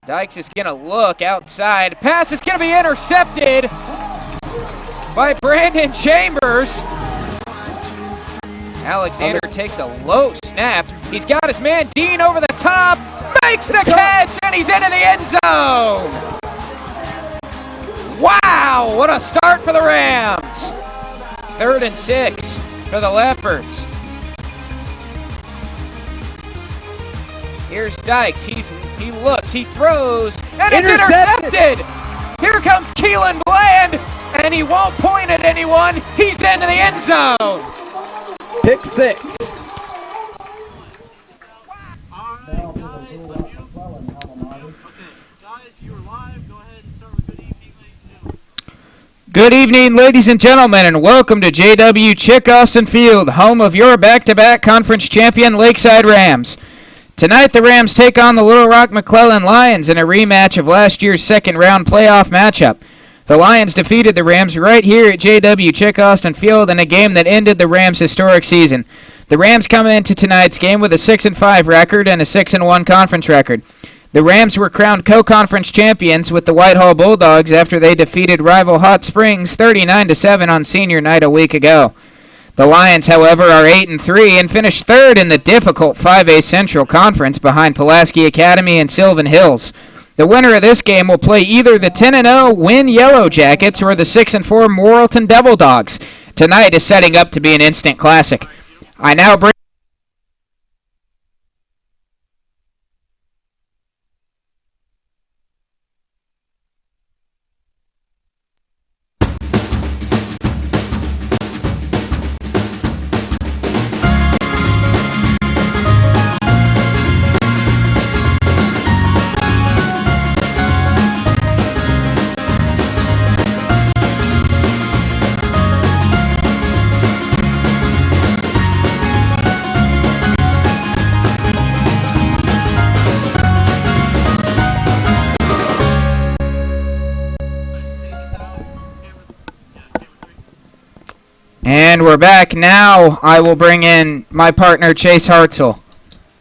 Dykes is going to look outside. Pass is going to be intercepted by Brandon Chambers. Alexander takes a low snap. He's got his man Dean over the top, makes the catch, and he's into the end zone. Wow, what a start for the Rams. 3rd and 6 for the Leopards. Here's Dykes. He looks, he throws, and it's intercepted. Here comes Keelan Bland, and he won't point at anyone. He's into the end zone. Pick 6. Good evening, ladies and gentlemen, and welcome to JW Chick Austin Field, home of your back-to-back conference champion Lakeside Rams. Tonight, the Rams take on the Little Rock McClellan Lions in a rematch of last year's second-round playoff matchup. The Lions defeated the Rams right here at JW Chick Austin Field in a game that ended the Rams' historic season. The Rams come into tonight's game with a 6-5 record and a 6-1 conference record. The Rams were crowned co-conference champions with the Whitehall Bulldogs after they defeated rival Hot Springs 39-7 on senior night a week ago. The Lions, however, are 8-3 and finished 3rd in the difficult 5A Central Conference behind Pulaski Academy and Sylvan Hills. The winner of this game will play either the 10-0 Win Yellow Jackets or the 6-4 Morrilton Devil Dogs. Tonight is setting up to be an instant classic. I now bring And we're back. Now I will bring in my partner, Chase Hartzell.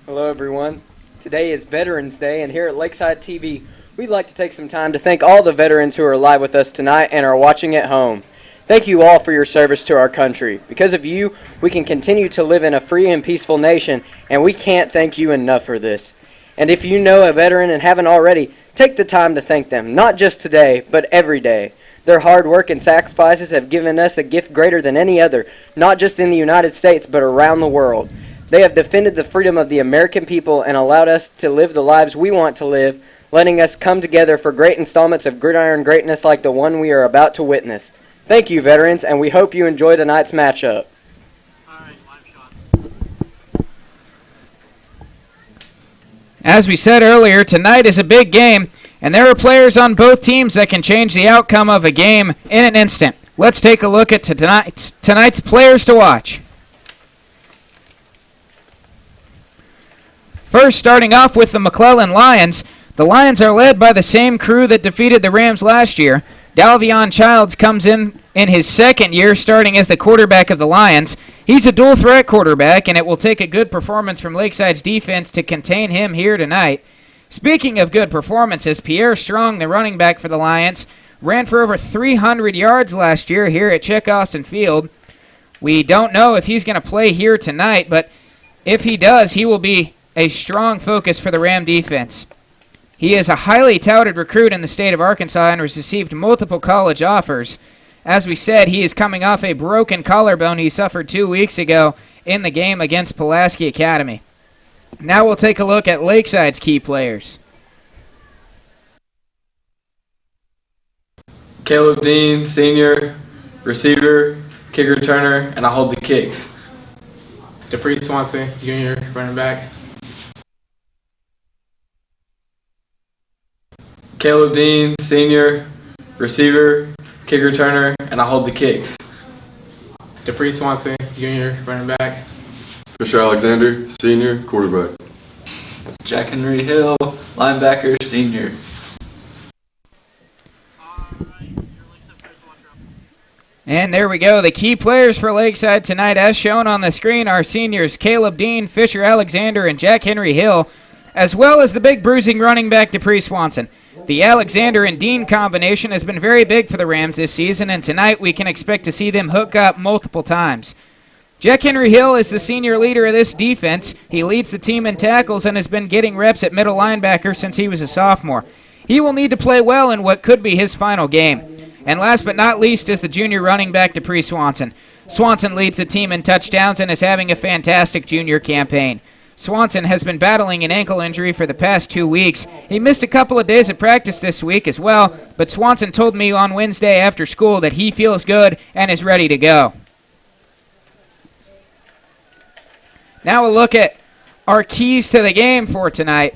Hello, everyone. Today is Veterans Day, and here at Lakeside TV, we'd like to take some time to thank all the veterans who are live with us tonight and are watching at home. Thank you all for your service to our country. Because of you, we can continue to live in a free and peaceful nation, and we can't thank you enough for this. And if you know a veteran and haven't already, take the time to thank them, not just today, but every day. Their hard work and sacrifices have given us a gift greater than any other, not just in the United States, but around the world. They have defended the freedom of the American people and allowed us to live the lives we want to live, letting us come together for great installments of gridiron greatness like the one we are about to witness. Thank you, veterans, and we hope you enjoy tonight's matchup. As we said earlier, tonight is a big game, and there are players on both teams that can change the outcome of a game in an instant. Let's take a look at tonight's players to watch. First, starting off with the McClellan Lions. The Lions are led by the same crew that defeated the Rams last year. Dalvion Childs comes in his second year starting as the quarterback of the Lions. He's a dual-threat quarterback, and it will take a good performance from Lakeside's defense to contain him here tonight. Speaking of good performances, Pierre Strong, the running back for the Lions, ran for over 300 yards last year here at Chick Austin Field. We don't know if he's going to play here tonight, but if he does, he will be a strong focus for the Ram defense. He is a highly touted recruit in the state of Arkansas and has received multiple college offers. As we said, he is coming off a broken collarbone he suffered 2 weeks ago in the game against Pulaski Academy. Now we'll take a look at Lakeside's key players. Caleb Dean, senior, receiver, kick returner, and I hold the kicks. Dupree Swanson, junior, running back. Caleb Dean, senior, receiver, kick returner, and I hold the kicks. Dupree Swanson, junior, running back. Fisher Alexander, senior, quarterback. Jack Henry Hill, linebacker, senior. And there we go. The key players for Lakeside tonight, as shown on the screen, are seniors Caleb Dean, Fisher Alexander, and Jack Henry Hill. as well as the big bruising running back Dupree Swanson. The Alexander and Dean combination has been very big for the Rams this season, and tonight we can expect to see them hook up multiple times. Jack Henry Hill is the senior leader of this defense. He leads the team in tackles and has been getting reps at middle linebacker since he was a sophomore. He will need to play well in what could be his final game. And last but not least is the junior running back Dupree Swanson. Swanson leads the team in touchdowns and is having a fantastic junior campaign. Swanson has been battling an ankle injury for the past 2 weeks. He missed a couple of days of practice this week as well, but Swanson told me on Wednesday after school that he feels good and is ready to go. Now we'll look at our keys to the game for tonight.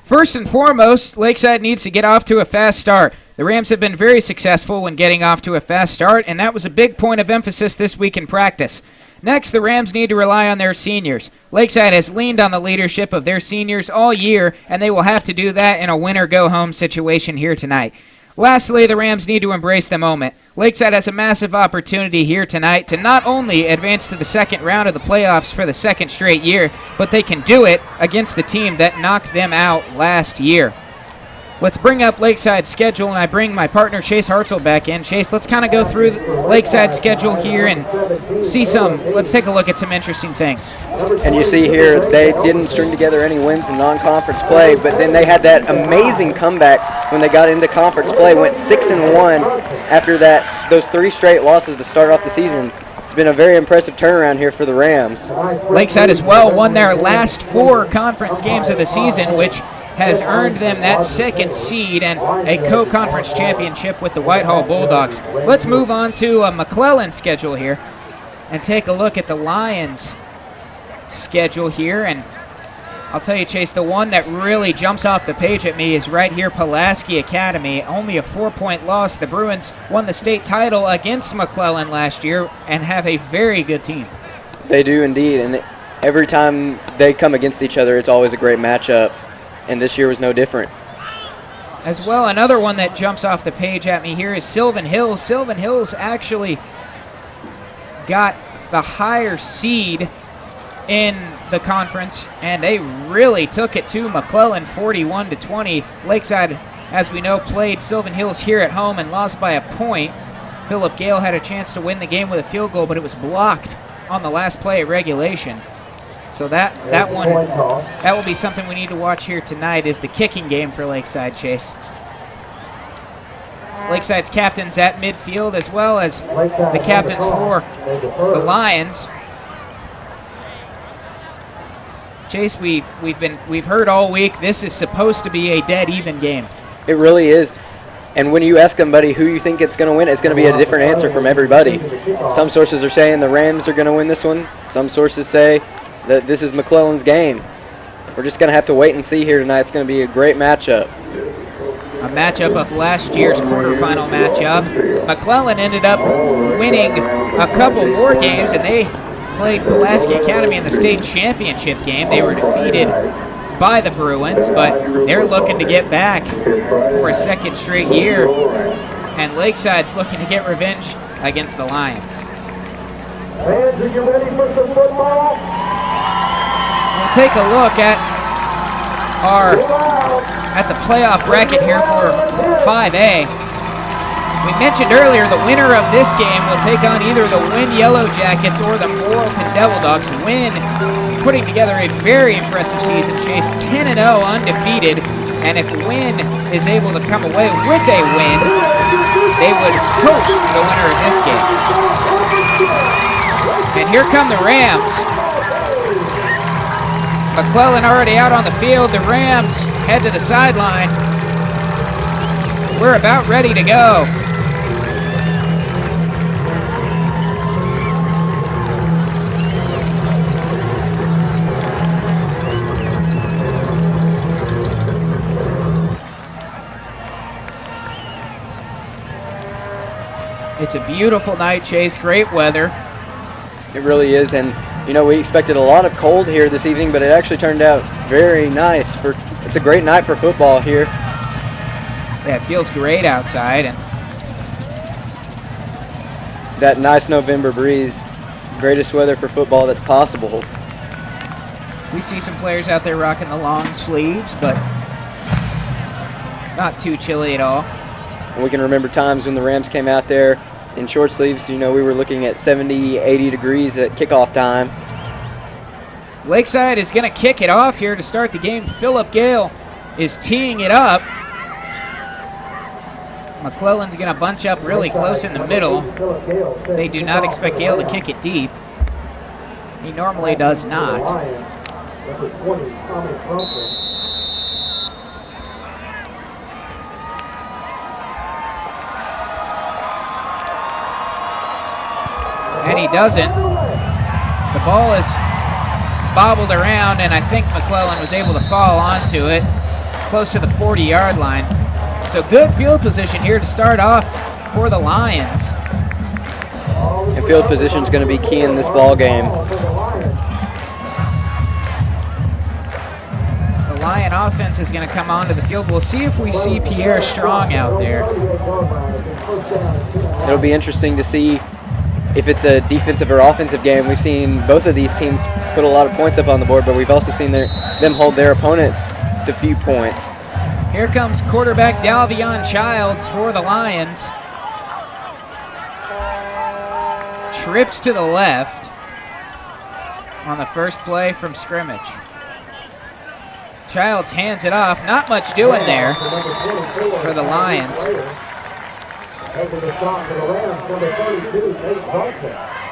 First and foremost, Lakeside needs to get off to a fast start. The Rams have been very successful when getting off to a fast start, and that was a big point of emphasis this week in practice. Next, the Rams need to rely on their seniors. Lakeside has leaned on the leadership of their seniors all year, and they will have to do that in a win-or-go-home situation here tonight. Lastly, the Rams need to embrace the moment. Lakeside has a massive opportunity here tonight to not only advance to the second round of the playoffs for the second straight year, but they can do it against the team that knocked them out last year. Let's bring up Lakeside's schedule, and I bring my partner Chase Hartzell back in. Chase, let's kind of go through Lakeside's schedule here and let's take a look at some interesting things. And you see here they didn't string together any wins in non-conference play, but then they had that amazing comeback when they got into conference play, went 6-1 after those 3 straight losses to start off the season. It's been a very impressive turnaround here for the Rams. Lakeside as well won their last 4 conference games of the season, which has earned them that second seed and a co-conference championship with the Whitehall Bulldogs. Let's move on to a McClellan schedule here and take a look at the Lions schedule here. And I'll tell you, Chase, the one that really jumps off the page at me is right here, Pulaski Academy. Only a 4-point loss. The Bruins won the state title against McClellan last year and have a very good team. They do indeed, and every time they come against each other, it's always a great matchup. And this year was no different. As well, another one that jumps off the page at me here is Sylvan Hills. Sylvan Hills actually got the higher seed in the conference, and they really took it to McClellan 41-20. Lakeside, as we know, played Sylvan Hills here at home and lost by a point. Philip Gale had a chance to win the game with a field goal, but it was blocked on the last play of regulation. So that will be something we need to watch here tonight, is the kicking game for Lakeside, Chase. Lakeside's captains at midfield, as well as the captains for the Lions. Chase, we've heard all week this is supposed to be a dead even game. It really is. And when you ask somebody who you think it's going to win, it's going to be a different answer from everybody. Some sources are saying the Rams are going to win this one. Some sources say that this is McClellan's game. We're just going to have to wait and see here tonight. It's going to be a great matchup. A matchup of last year's quarterfinal matchup. McClellan ended up winning a couple more games, and they played Pulaski Academy in the state championship game. They were defeated by the Bruins, but they're looking to get back for a second straight year. And Lakeside's looking to get revenge against the Lions. Fans, are you ready for some football? We'll take a look at the playoff bracket here for 5A. We mentioned earlier the winner of this game will take on either the Wynn Yellow Jackets or the Morrilton Devil Dogs. Wynn putting together a very impressive season, Chase, 10-0 undefeated, and if Wynn is able to come away with a win, they would host the winner of this game. And here come the Rams. McClellan already out on the field. The Rams head to the sideline. We're about ready to go. It's a beautiful night, Chase. Great weather. It really is, and you know, we expected a lot of cold here this evening, but it actually turned out very nice. It's a great night for football here. Yeah, it feels great outside, and that nice November breeze, greatest weather for football that's possible. We see some players out there rocking the long sleeves, but not too chilly at all. And we can remember times when the Rams came out there in short sleeves. You know, we were looking at 70, 80 degrees at kickoff time. Lakeside is going to kick it off here to start the game. Phillip Gale is teeing it up. McClellan's going to bunch up really close in the middle. They do not expect Gale to kick it deep. He normally does not. And he doesn't. The ball is bobbled around, and I think McClellan was able to fall onto it close to the 40-yard line. So good field position here to start off for the Lions. And field position is going to be key in this ball game. The Lion offense is going to come onto the field. We'll see if we see Pierre Strong out there. It'll be interesting to see if it's a defensive or offensive game. We've seen both of these teams put a lot of points up on the board, but we've also seen them hold their opponents to few points. Here comes quarterback Dalvion Childs for the Lions. Trips to the left on the first play from scrimmage. Childs hands it off. Not much doing there for the Lions.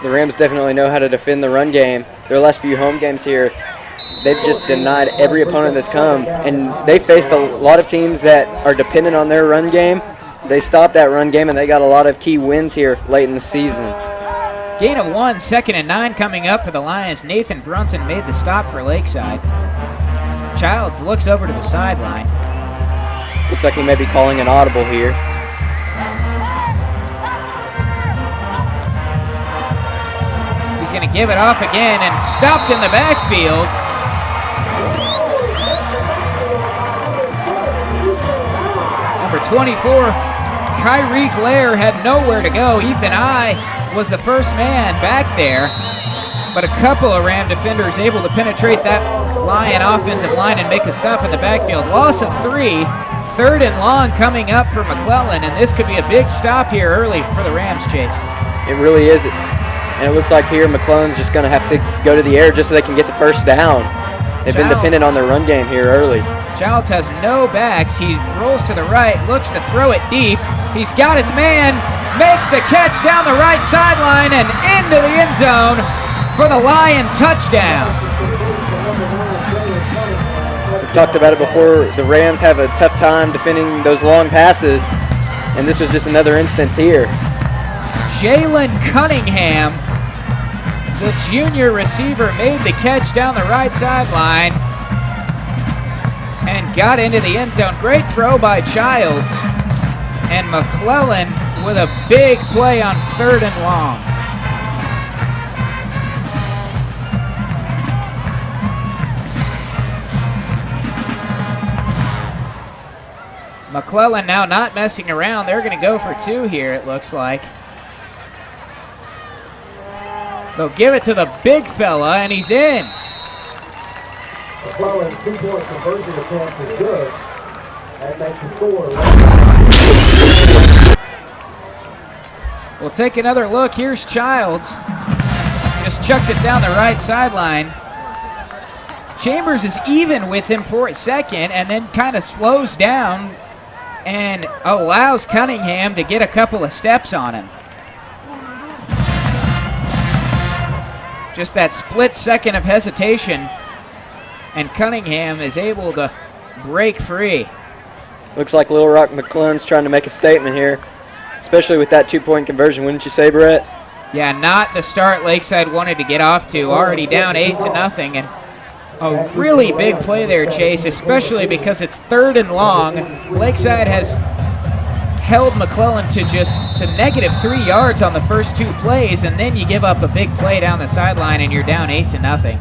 The Rams definitely know how to defend the run game. Their last few home games here, they've just denied every opponent that's come. And they faced a lot of teams that are dependent on their run game. They stopped that run game, and they got a lot of key wins here late in the season. Gain of 1, 2nd and 9 coming up for the Lions. Nathan Brunson made the stop for Lakeside. Childs looks over to the sideline. Looks like he may be calling an audible here. He's going to give it off again and stopped in the backfield. Number 24, Kyrie Clare had nowhere to go. Ethan I was the first man back there, but a couple of Ram defenders able to penetrate that Lion offensive line and make a stop in the backfield. Loss of 3, 3rd and long coming up for McClellan, and this could be a big stop here early for the Rams, Chase. It really is. And it looks like here McClellan's just going to have to go to the air just so they can get the first down. They've been dependent on their run game here early. Childs has no backs. He rolls to the right, looks to throw it deep. He's got his man, makes the catch down the right sideline and into the end zone for the Lion touchdown. We've talked about it before. The Rams have a tough time defending those long passes, and this was just another instance here. Jalen Cunningham, the junior receiver, made the catch down the right sideline and got into the end zone. Great throw by Childs. And McClellan with a big play on 3rd and long. McClellan now not messing around. They're going to go for 2 here, it looks like. They'll give it to the big fella, and he's in. McClellan's 2-point conversion attempt is good. That makes the score. We'll take another look. Here's Childs. Just chucks it down the right sideline. Chambers is even with him for a second and then kind of slows down and allows Cunningham to get a couple of steps on him. Just that split second of hesitation, and Cunningham is able to break free. Looks like Little Rock McClellan's trying to make a statement here, especially with that 2-point conversion, wouldn't you say, Brett? Yeah, not the start Lakeside wanted to get off to. Already down 8-0, and a really big play there, Chase, especially because it's 3rd and long. Lakeside has held McClellan to negative 3 yards on the first 2 plays, and then you give up a big play down the sideline and you're down 8-0.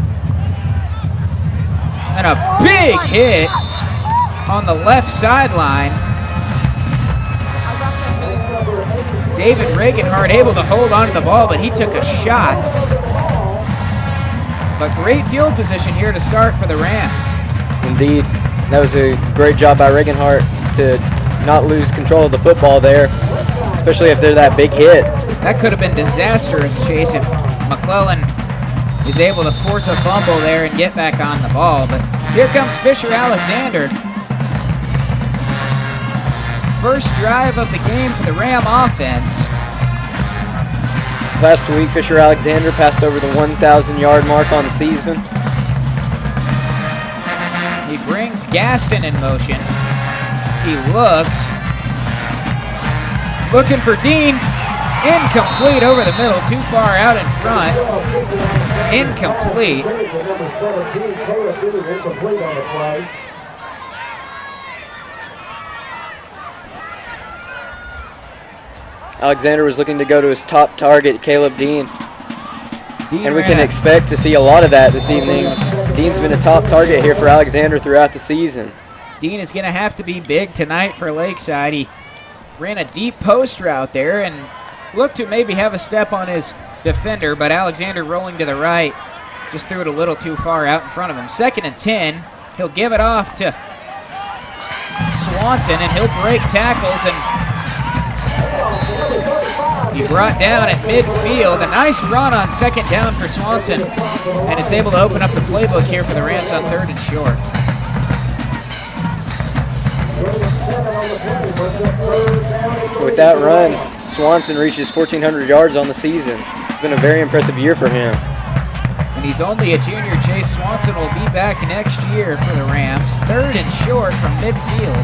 And a big hit on the left sideline. David Reaganhart able to hold on to the ball, but he took a shot. But great field position here to start for the Rams. Indeed. That was a great job by Regenhart to not lose control of the football there, especially after that big hit. That could have been disastrous, Chase, if McClellan is able to force a fumble there and get back on the ball. But here comes Fisher Alexander. First drive of the game for the Ram offense. Last week, Fisher Alexander passed over the 1,000-yard mark on the season. He brings Gaston in motion. He looking for Dean. Incomplete over the middle, too far out in front. Incomplete. Alexander was looking to go to his top target, Caleb Dean. And we can ran expect to see a lot of that this evening. Dean's been a top target here for Alexander throughout the season. Dean is going to have to be big tonight for Lakeside. He ran a deep post route there and looked to maybe have a step on his defender, but Alexander rolling to the right just threw it a little too far out in front of him. 2nd and 10. He'll give it off to Swanson, and he'll break tackles, and he brought down at midfield. A nice run on 2nd down for Swanson, and it's able to open up the playbook here for the Rams on 3rd and short. With that run, Swanson reaches 1,400 yards on the season. It's been a very impressive year for him. And he's only a junior. Chase Swanson will be back next year for the Rams. 3rd and short from midfield.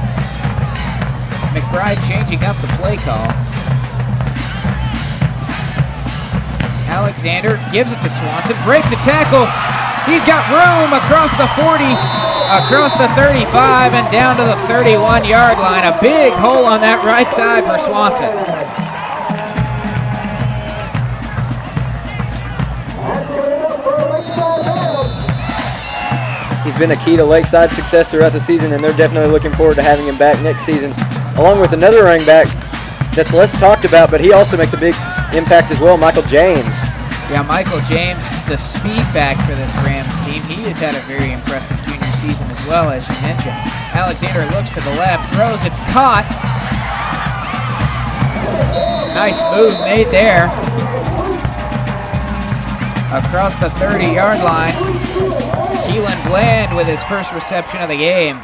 McBride changing up the play call. Alexander gives it to Swanson, breaks a tackle. He's got room across the 40, across the 35, and down to the 31-yard line. A big hole on that right side for Swanson. He's been a key to Lakeside's success throughout the season, and they're definitely looking forward to having him back next season, along with another running back that's less talked about, but he also makes a big impact as well, Michael James. Yeah, Michael James, the speed back for this Rams team. He has had a very impressive junior season as well, as you mentioned. Alexander looks to the left, throws, it's caught. Nice move made there. Across the 30-yard line. Keelan Bland with his first reception of the game.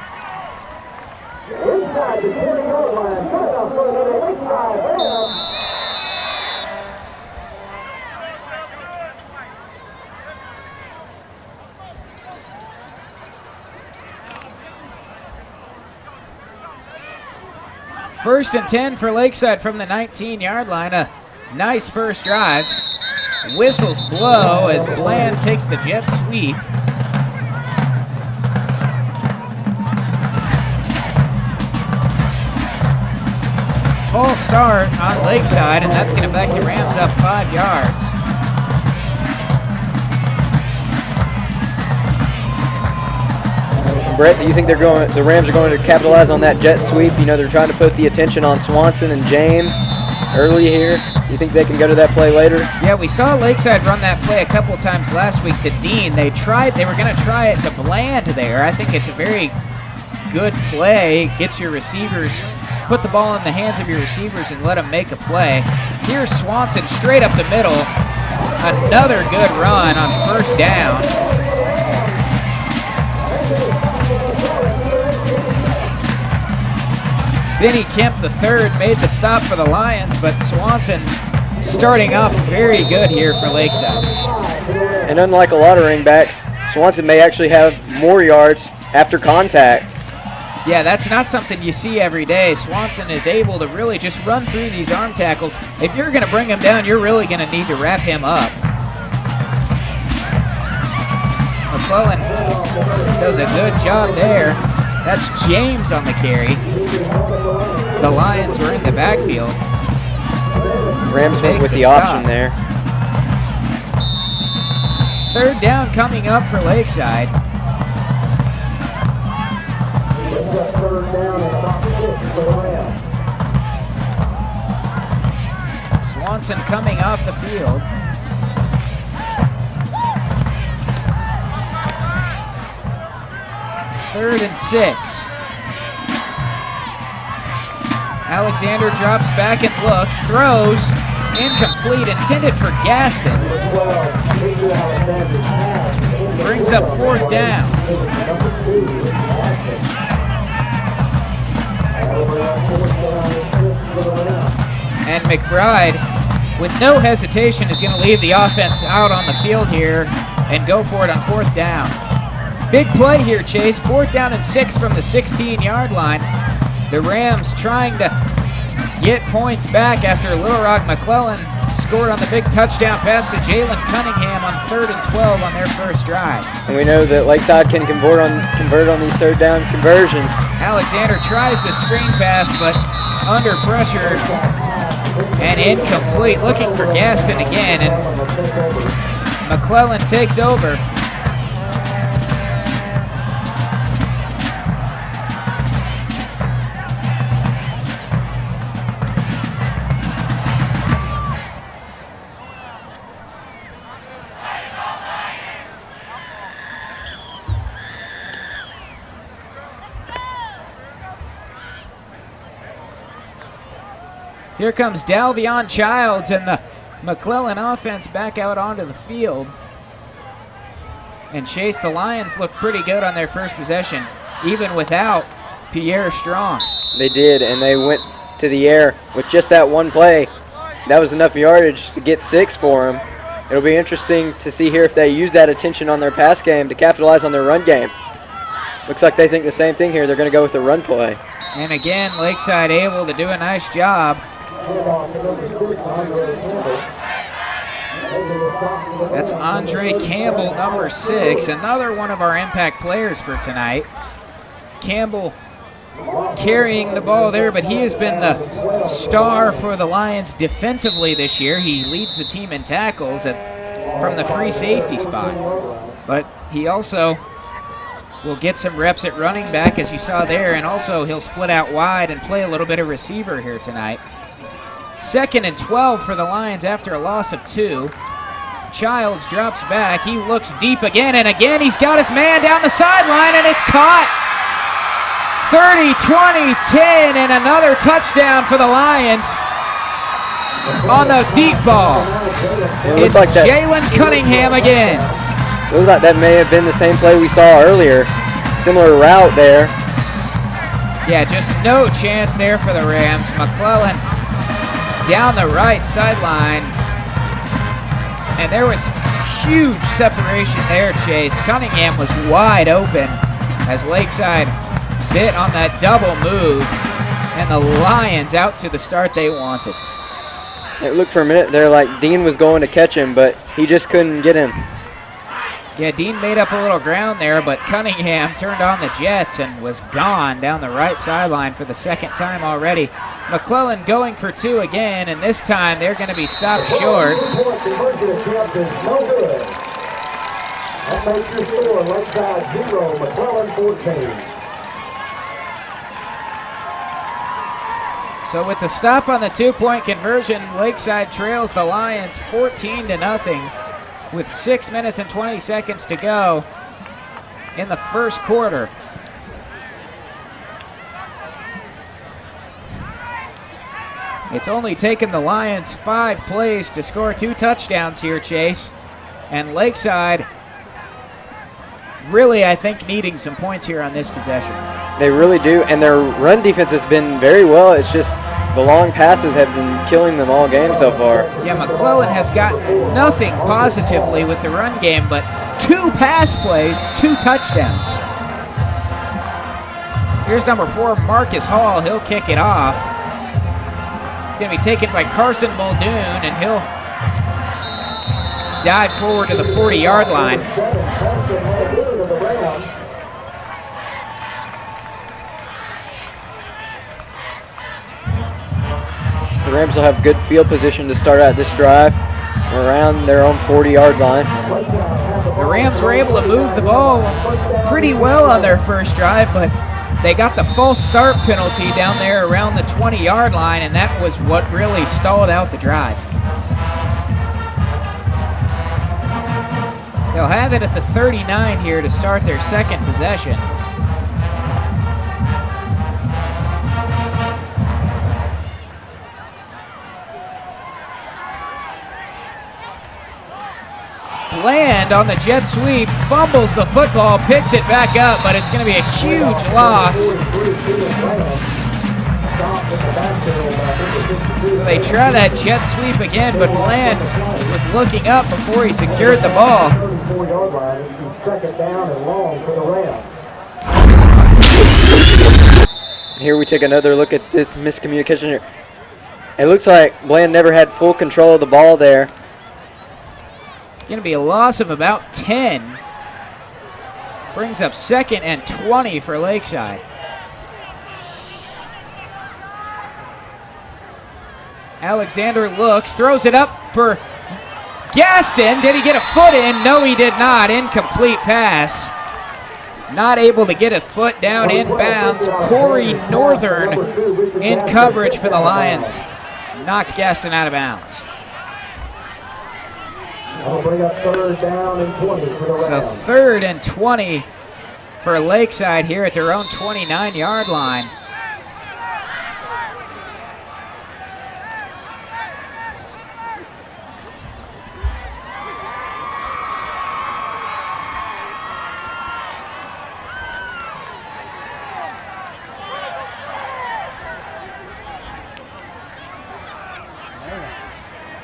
First and 10 for Lakeside from the 19-yard line. A nice first drive. Whistles blow as Bland takes the jet sweep. False start on Lakeside, and that's going to back the Rams up 5 yards. Brett, do you think the Rams are going to capitalize on that jet sweep? You know, they're trying to put the attention on Swanson and James early here. Do you think they can go to that play later? Yeah, we saw Lakeside run that play a couple of times last week to Dean. They were going to try it to Bland there. I think it's a very good play. Gets your receivers, put the ball in the hands of your receivers and let them make a play. Here's Swanson straight up the middle. Another good run on first down. Benny Kemp III made the stop for the Lions, but Swanson starting off very good here for Lakeside. And unlike a lot of ringbacks, Swanson may actually have more yards after contact. Yeah, that's not something you see every day. Swanson is able to really just run through these arm tackles. If you're going to bring him down, you're really going to need to wrap him up. McClellan does a good job there. That's James on the carry. The Lions were in the backfield. Rams went with the option there. Third down coming up for Lakeside. Swanson coming off the field. 3rd and 6. Alexander drops back and looks, throws, incomplete, intended for Gaston. Brings up 4th down. And McBride, with no hesitation, is going to leave the offense out on the field here and go for it on 4th down. Big play here, Chase. 4th down and 6 from the 16-yard line. The Rams trying to get points back after Little Rock McClellan scored on the big touchdown pass to Jalen Cunningham on 3rd and 12 on their first drive. And we know that Lakeside can convert on these 3rd down conversions. Alexander tries the screen pass, but under pressure and incomplete. Looking for Gaston again, and McClellan takes over. Here comes Dalvion Childs and the McClellan offense back out onto the field. And Chase, the Lions look pretty good on their first possession, even without Pierre Strong. They did, and they went to the air with just that one play. That was enough yardage to get 6 for them. It'll be interesting to see here if they use that attention on their pass game to capitalize on their run game. Looks like they think the same thing here. They're going to go with the run play. And again, Lakeside able to do a nice job. That's Andre Campbell, number 6, another one of our impact players for tonight. Campbell carrying the ball there, but he has been the star for the Lions defensively this year. He leads the team in tackles from the free safety spot. But he also will get some reps at running back, as you saw there, and also he'll split out wide and play a little bit of receiver here tonight. 2nd and 12 for the Lions after a loss of 2. Childs drops back. He looks deep again, and again he's got his man down the sideline, and it's caught. 30, 20, 10, and another touchdown for the Lions on the deep ball. It's like Jalen Cunningham again. It looks like that may have been the same play we saw earlier. Similar route there. Yeah, just no chance there for the Rams. McClellan down the right sideline. And there was huge separation there, Chase. Cunningham was wide open as Lakeside bit on that double move. And the Lions out to the start they wanted. It looked for a minute there like Dean was going to catch him, but he just couldn't get him. Yeah, Dean made up a little ground there, but Cunningham turned on the jets and was gone down the right sideline for the 2nd time already. McClellan going for 2 again, and this time they're going to be stopped short. That makes your score Lakeside 0, McClellan 14. So with the stop on the 2-point conversion, Lakeside trails the Lions 14-0 with 6 minutes and 20 seconds to go in the first quarter. It's only taken the Lions 5 plays to score 2 touchdowns here, Chase. And Lakeside really, I think, needing some points here on this possession. They really do, and their run defense has been very well. It's just the long passes have been killing them all game so far. Yeah, McClellan has got nothing positively with the run game, but 2 pass plays, 2 touchdowns. Here's number 4, Marcus Hall. He'll kick it off. It's going to be taken by Carson Muldoon, and he'll dive forward to the 40-yard line. The Rams will have good field position to start out this drive around their own 40-yard line. The Rams were able to move the ball pretty well on their first drive, but they got the false start penalty down there around the 20-yard line, and that was what really stalled out the drive. They'll have it at the 39 here to start their second possession. Bland on the jet sweep, fumbles the football, picks it back up, but it's going to be a huge loss. So they try that jet sweep again, but Bland was looking up before he secured the ball. Here we take another look at this miscommunication here. It looks like Bland never had full control of the ball there. Going to be a loss of about 10. Brings up 2nd and 20 for Lakeside. Alexander looks, throws it up for Gaston. Did he get a foot in? No, he did not. Incomplete pass. Not able to get a foot down in bounds. Corey Northern in coverage for the Lions. Knocked Gaston out of bounds. So 3rd and 20 for Lakeside here at their own 29-yard line.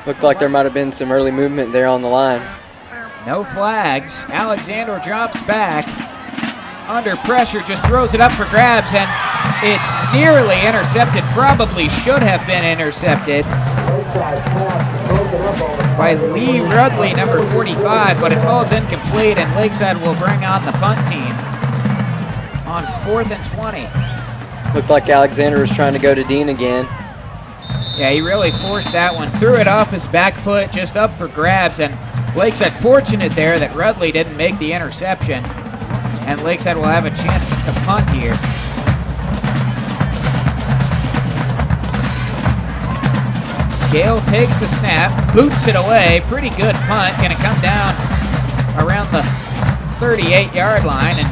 Looked like there might have been some early movement there on the line. No flags. Alexander drops back. Under pressure, just throws it up for grabs, and it's nearly intercepted. Probably should have been intercepted by Lee Rudley, number 45, but it falls incomplete, and Lakeside will bring on the punt team on 4th and 20. Looked like Alexander was trying to go to Dean again. Yeah, he really forced that one. Threw it off his back foot, just up for grabs, and Lakeside fortunate there that Rudley didn't make the interception, and Lakeside will have a chance to punt here. Gale takes the snap, boots it away. Pretty good punt. Going to come down around the 38-yard line and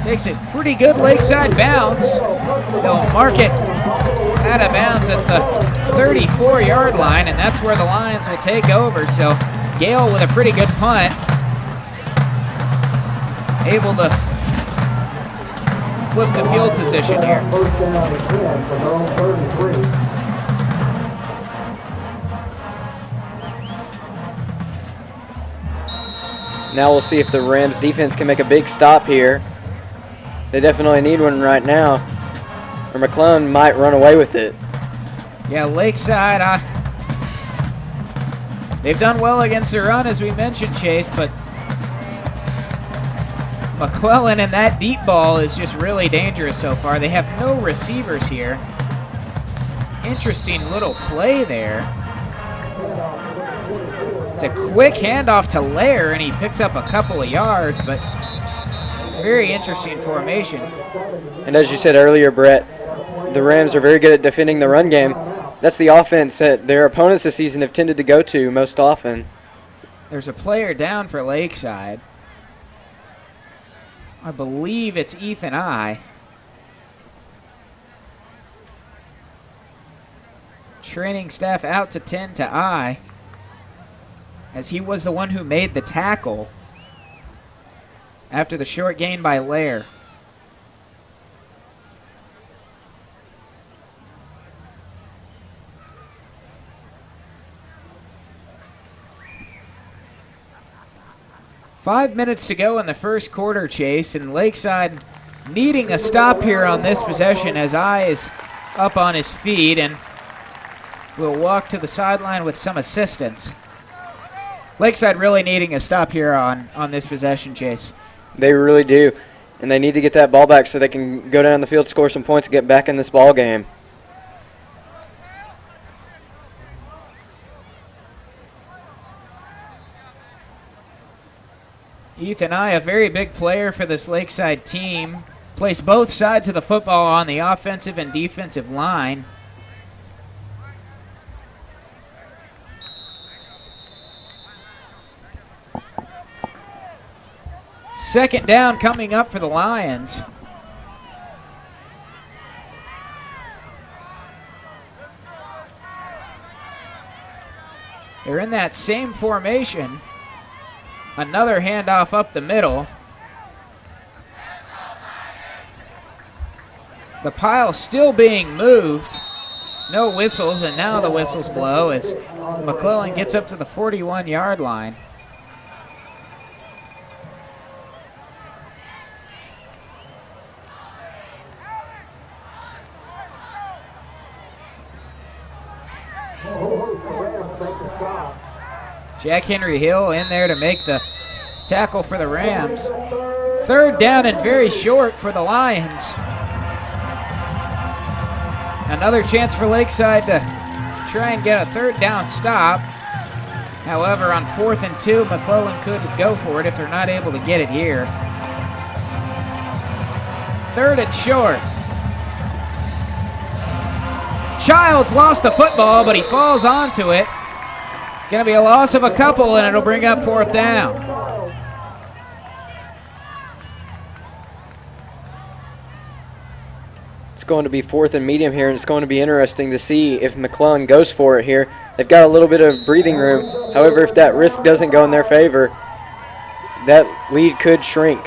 takes it pretty good Lakeside bounce. They'll mark it out of bounds at the 34-yard line, and that's where the Lions will take over. So Gale with a pretty good punt, able to flip the field position here. Now we'll see if the Rams defense can make a big stop here. They definitely need one right now, or McClellan might run away with it. Yeah, Lakeside, they've done well against the run, as we mentioned, Chase, but McClellan and that deep ball is just really dangerous so far. They have no receivers here. Interesting little play there. It's a quick handoff to Lair, and he picks up a couple of yards, but very interesting formation. And as you said earlier, Brett, the Rams are very good at defending the run game. That's the offense that their opponents this season have tended to go to most often. There's a player down for Lakeside. I believe it's Ethan I. Training staff out to 10 to I, as he was the one who made the tackle after the short gain by Lair. Five minutes to go in the first quarter, Chase, and Lakeside needing a stop here on this possession as I is up on his feet and will walk to the sideline with some assistance. Lakeside really needing a stop here on this possession, Chase. They really do, and they need to get that ball back so they can go down the field, score some points, and get back in this ball game. Ethan I, a very big player for this Lakeside team, plays both sides of the football on the offensive and defensive line. Second down coming up for the Lions. They're in that same formation. Another handoff up the middle. The pile still being moved. No whistles, and now the whistles blow as McClellan gets up to the 41-yard line. Jack Henry Hill in there to make the tackle for the Rams. Third down and very short for the Lions. Another chance for Lakeside to try and get a third down stop. However, on 4th and 2, McClellan could go for it if they're not able to get it here. Third and short. Childs lost the football, but he falls onto it. Going to be a loss of a couple, and it'll bring up 4th down. It's going to be 4th and medium here, and it's going to be interesting to see if McClellan goes for it here. They've got a little bit of breathing room. However, if that risk doesn't go in their favor, that lead could shrink.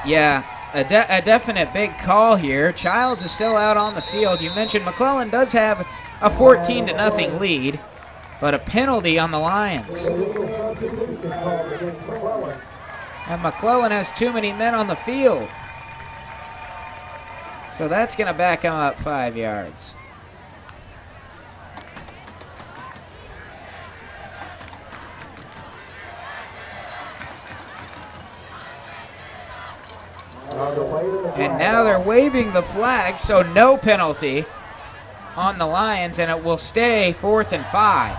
Yeah, a definite big call here. Childs is still out on the field. You mentioned McClellan does have a 14-0 lead, but a penalty on the Lions. And McClellan has too many men on the field. So that's going to back him up 5 yards. And now they're waving the flag, so no penalty on the Lions, and it will stay 4th and 5.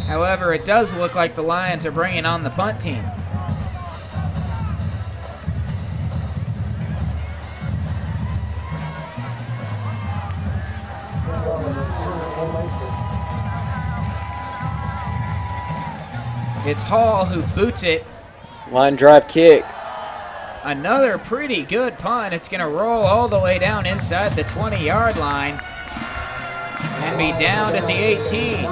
However, it does look like the Lions are bringing on the punt team. It's Hall who boots it. Line drive kick. Another pretty good punt. It's going to roll all the way down inside the 20-yard line and be down at the 18.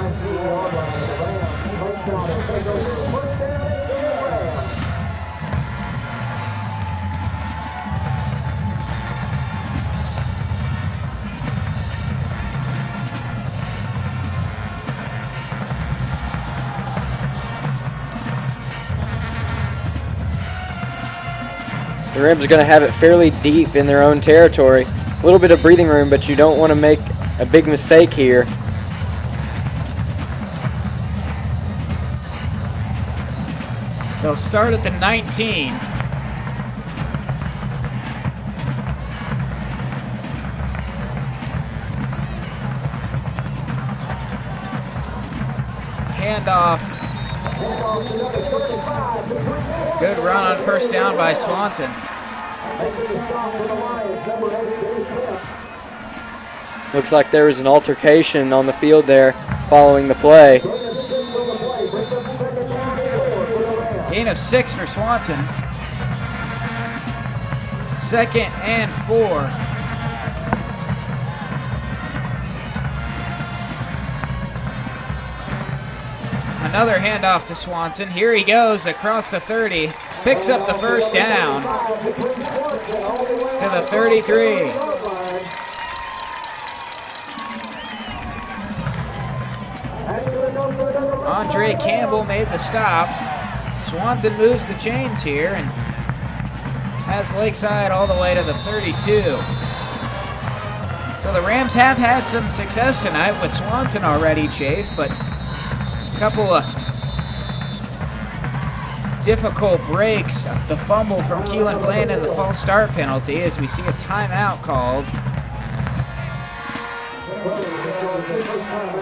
The Rams are going to have it fairly deep in their own territory. A little bit of breathing room, but you don't want to make a big mistake here. They'll start at the 19. Handoff. Good run on first down by Swanson. Looks like there was an altercation on the field there following the play. Gain of 6 for Swanson. 2nd and 4. Another handoff to Swanson. Here he goes across the 30. Picks up the first down to the 33. Andre Campbell made the stop. Swanson moves the chains here and has Lakeside all the way to the 32. So the Rams have had some success tonight with Swanson already chased, but a couple of difficult breaks. The fumble from Keelan Blaine and the false start penalty as we see a timeout called.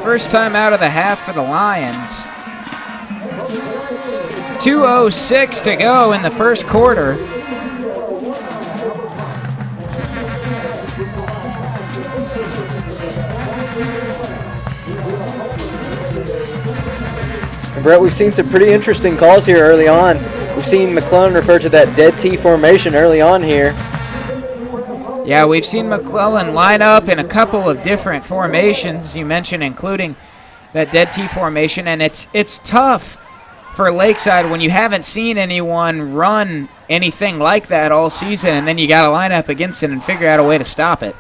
First time out of the half for the Lions. 2:06 to go in the first quarter. And Brett, we've seen some pretty interesting calls here early on. We've seen McClellan refer to that dead T formation early on here. Yeah, we've seen McClellan line up in a couple of different formations, you mentioned, including that dead T formation, and it's tough for Lakeside when you haven't seen anyone run anything like that all season, and then you got to line up against it and figure out a way to stop it.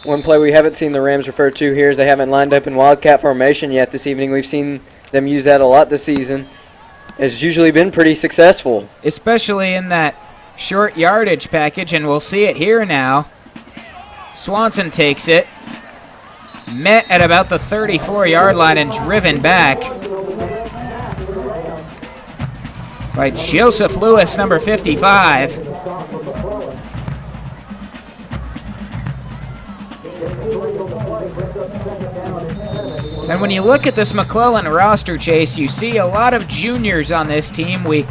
One play we haven't seen the Rams refer to here is they haven't lined up in Wildcat formation yet this evening. We've seen them use that a lot this season. It's usually been pretty successful. Especially in that short yardage package, and we'll see it here now. Swanson takes it. Met at about the 34-yard line and driven back by Joseph Lewis, number 55. And when you look at this McClellan roster, Chase, you see a lot of juniors on this team. We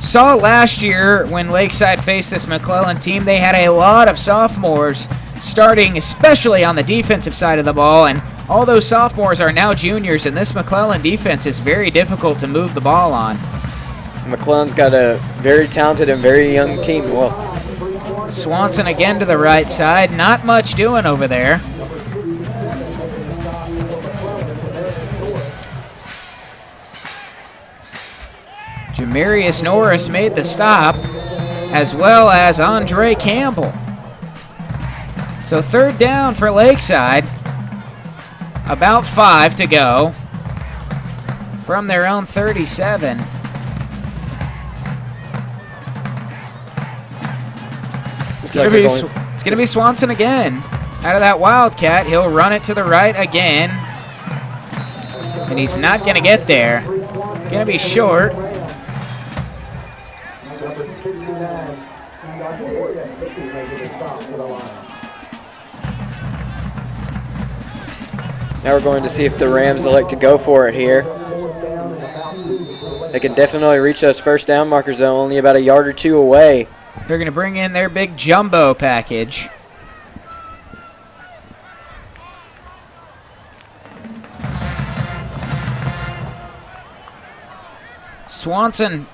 saw last year when Lakeside faced this McClellan team, they had a lot of sophomores starting, especially on the defensive side of the ball, and all those sophomores are now juniors, and this McClellan defense is very difficult to move the ball on. McClellan's got a very talented and very young team. Well, Swanson again to the right side. Not much doing over there. Jamarius Norris made the stop, as well as Andre Campbell. So third down for Lakeside. About 5 to go from their own 37. It's going to be Swanson again. Out of that Wildcat, he'll run it to the right again. And he's not going to get there. Going to be short. Now we're going to see if the Rams elect to go for it here. They can definitely reach those first down markers, though, only about a yard or two away. They're going to bring in their big jumbo package. Swanson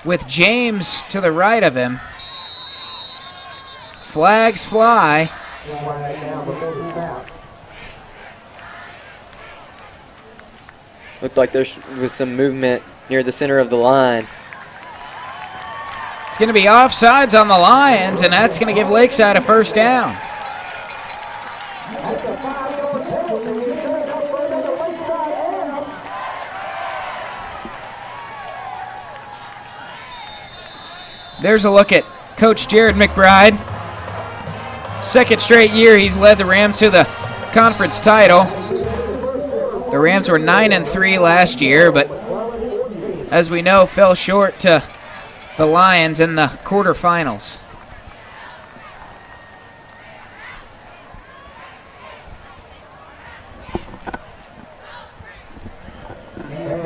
with James to the right of him. Flags fly. Looked like there was some movement near the center of the line. It's going to be offsides on the Lions, and that's going to give Lakeside a first down. There's a look at Coach Jared McBride. Second straight year he's led the Rams to the conference title. The Rams were 9-3 last year, but as we know, fell short to the Lions in the quarterfinals.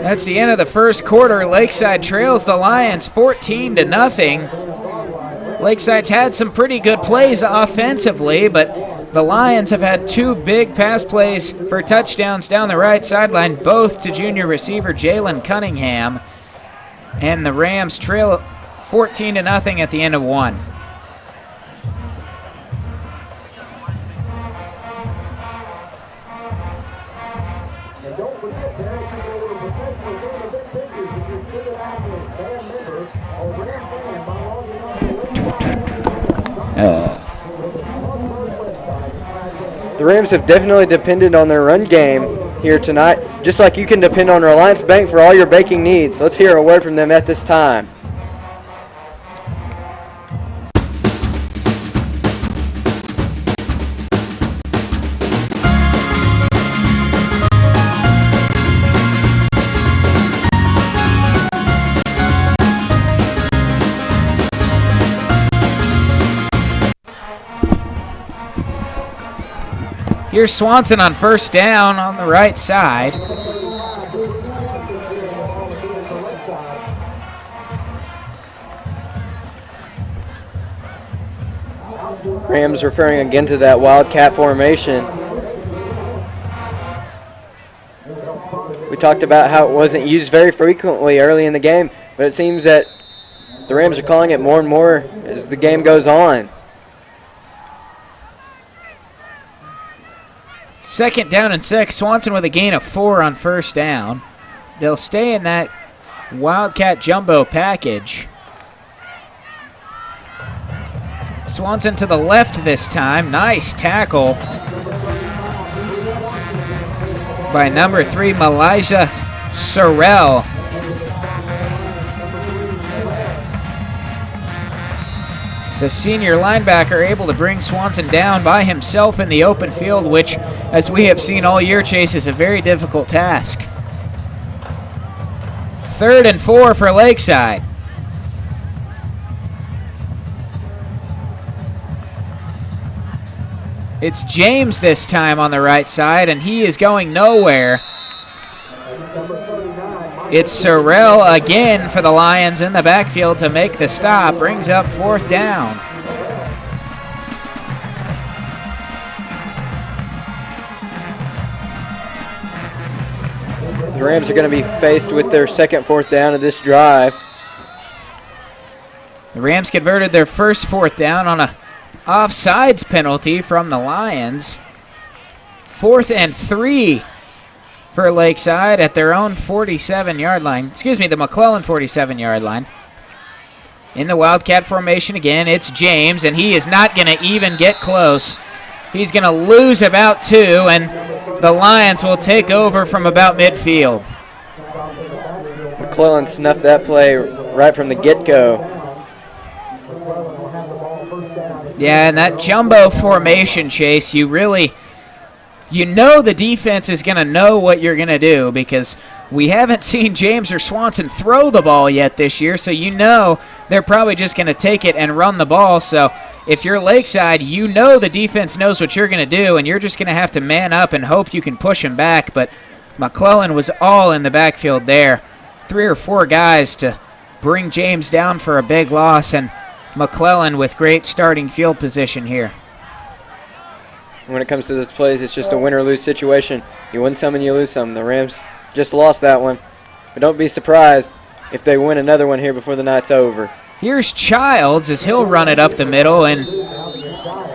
That's the end of the first quarter. Lakeside trails the Lions 14-0. Lakeside's had some pretty good plays offensively, but the Lions have had two big pass plays for touchdowns down the right sideline, both to junior receiver Jalen Cunningham. And the Rams trail 14-0 at the end of one. The Rams have definitely depended on their run game here tonight, just like you can depend on Relyance Bank for all your banking needs. Let's hear a word from them at this time. Here's Swanson on first down on the right side. Rams referring again to that Wildcat formation. We talked about how it wasn't used very frequently early in the game, but it seems that the Rams are calling it more and more as the game goes on. 2nd down and 6. Swanson with a gain of 4 on 1st down. They'll stay in that Wildcat jumbo package. Swanson to the left this time. Nice tackle by number 3, Malijah Sorrell. The senior linebacker able to bring Swanson down by himself in the open field, which, as we have seen all year, Chase, is a very difficult task. 3rd and 4 for Lakeside. It's James this time on the right side, and he is going nowhere. It's Sorrell again for the Lions in the backfield to make the stop. Brings up 4th down. The Rams are going to be faced with their 2nd 4th down of this drive. The Rams converted their first 4th down on a offsides penalty from the Lions. 4th and 3 for Lakeside at their own 47-yard line. Excuse me, the McClellan 47-yard line. In the Wildcat formation again, it's James, and he is not going to even get close. He's going to lose about 2, and the Lions will take over from about midfield. McClellan snuffed that play right from the get-go. Yeah, and that jumbo formation, Chase, you know the defense is going to know what you're going to do, because we haven't seen James or Swanson throw the ball yet this year, so you know they're probably just going to take it and run the ball. So if you're Lakeside, you know the defense knows what you're going to do, and you're just going to have to man up and hope you can push them back. But McClellan was all in the backfield there. 3 or 4 guys to bring James down for a big loss, and McClellan with great starting field position here. When it comes to those plays, it's just a win or lose situation. You win some and you lose some. The Rams just lost that one. But don't be surprised if they win another one here before the night's over. Here's Childs as he'll run it up the middle, and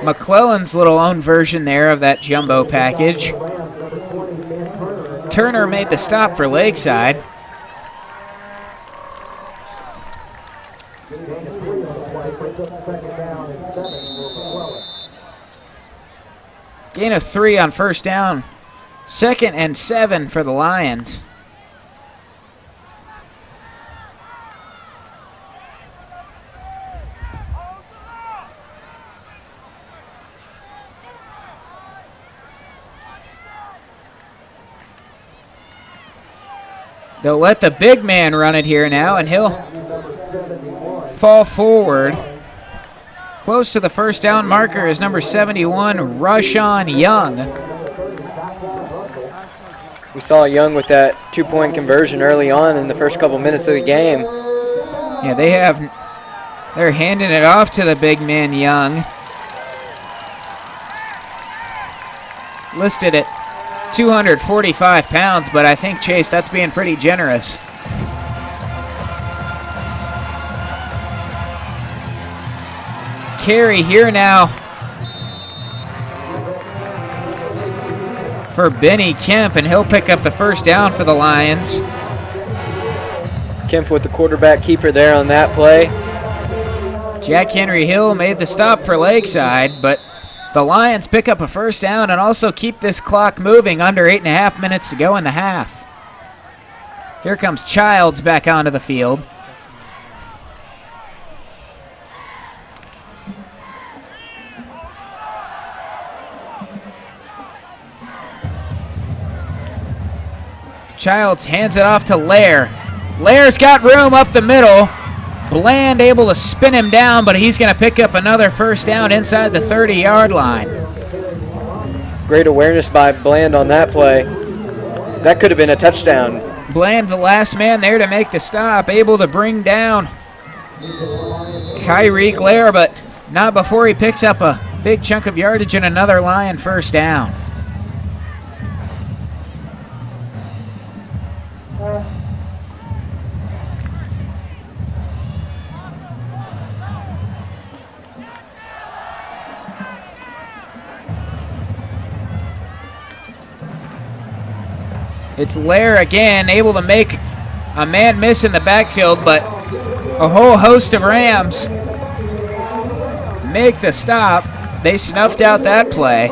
McClellan's little own version there of that jumbo package. Turner made the stop for Lakeside. Gain of 3 on 1st down. 2nd and 7 for the Lions. They'll let the big man run it here now, and he'll fall forward. Close to the 1st down marker is number 71, Rashawn Young. We saw Young with that 2-point conversion early on in the first couple minutes of the game. Yeah, they're handing it off to the big man Young. Listed at 245 pounds, but I think, Chase, that's being pretty generous. Carry here now for Benny Kemp, and he'll pick up the 1st down for the Lions. Kemp with the quarterback keeper there on that play. Jack Henry Hill made the stop for Lakeside, but the Lions pick up a 1st down and also keep this clock moving. Under 8.5 minutes to go in the half. Here comes Childs back onto the field. Childs hands it off to Lair. Lair's got room up the middle. Bland able to spin him down, but he's going to pick up another 1st down inside the 30-yard line. Great awareness by Bland on that play. That could have been a touchdown. Bland, the last man there to make the stop, able to bring down Kyrie Lair, but not before he picks up a big chunk of yardage and another Lion 1st down. It's Lair again, able to make a man miss in the backfield, but a whole host of Rams make the stop. They snuffed out that play.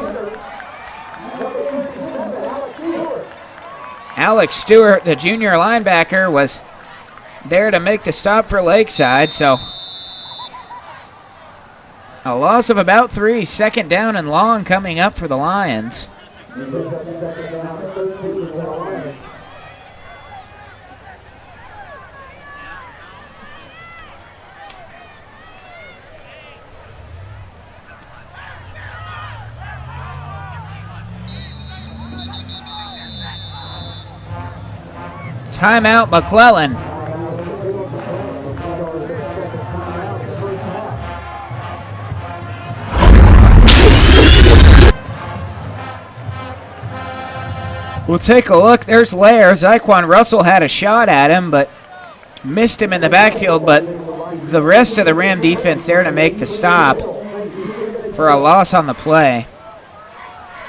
Alex Stewart, the junior linebacker, was there to make the stop for Lakeside, so a loss of about 3, second down and long coming up for the Lions. Timeout, McClellan. We'll take a look. There's Lair. Zyquan Russell had a shot at him, but missed him in the backfield. But the rest of the Ram defense there to make the stop for a loss on the play.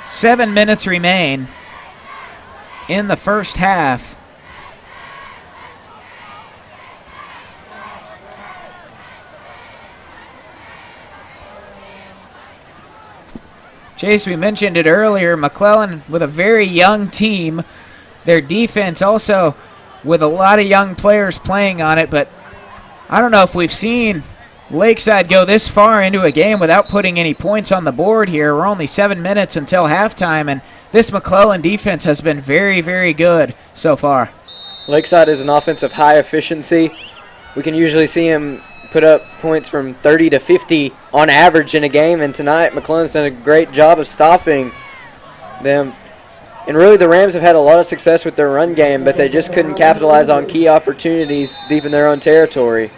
7 minutes remain in the first half. Chase, we mentioned it earlier, McClellan with a very young team. Their defense also with a lot of young players playing on it, but I don't know if we've seen Lakeside go this far into a game without putting any points on the board here. We're only 7 minutes until halftime, and this McClellan defense has been very, very good so far. Lakeside is an offense of high efficiency. We can usually see him put up points from 30 to 50 on average in a game, and tonight McClellan's done a great job of stopping them. And really the Rams have had a lot of success with their run game, but they just couldn't capitalize on key opportunities deep in their own territory.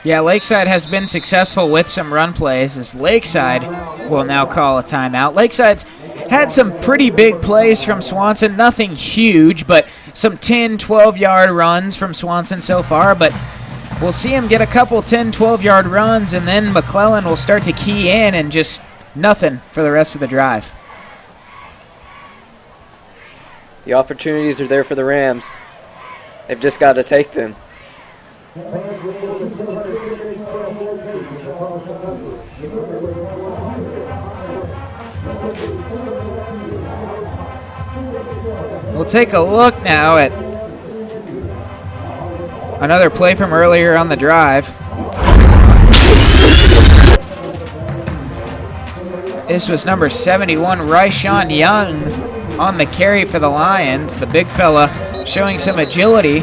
Yeah, Lakeside has been successful with some run plays, as Lakeside will now call a timeout. Lakeside's had some pretty big plays from Swanson, nothing huge, but some 10, 12-yard runs from Swanson so far, but we'll see him get a couple 10, 12-yard runs, and then McClellan will start to key in and just nothing for the rest of the drive. The opportunities are there for the Rams. They've just got to take them. We'll take a look now at another play from earlier on the drive. This was number 71, Ryshawn Young, on the carry for the Lions. The big fella showing some agility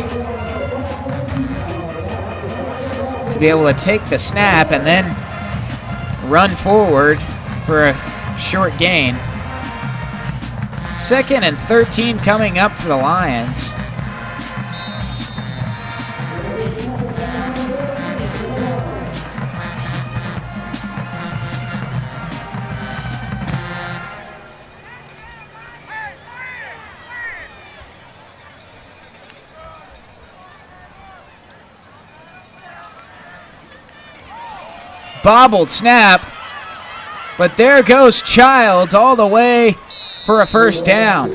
to be able to take the snap and then run forward for a short gain. 2nd and 13 coming up for the Lions. Bobbled snap, but there goes Childs all the way for a first down.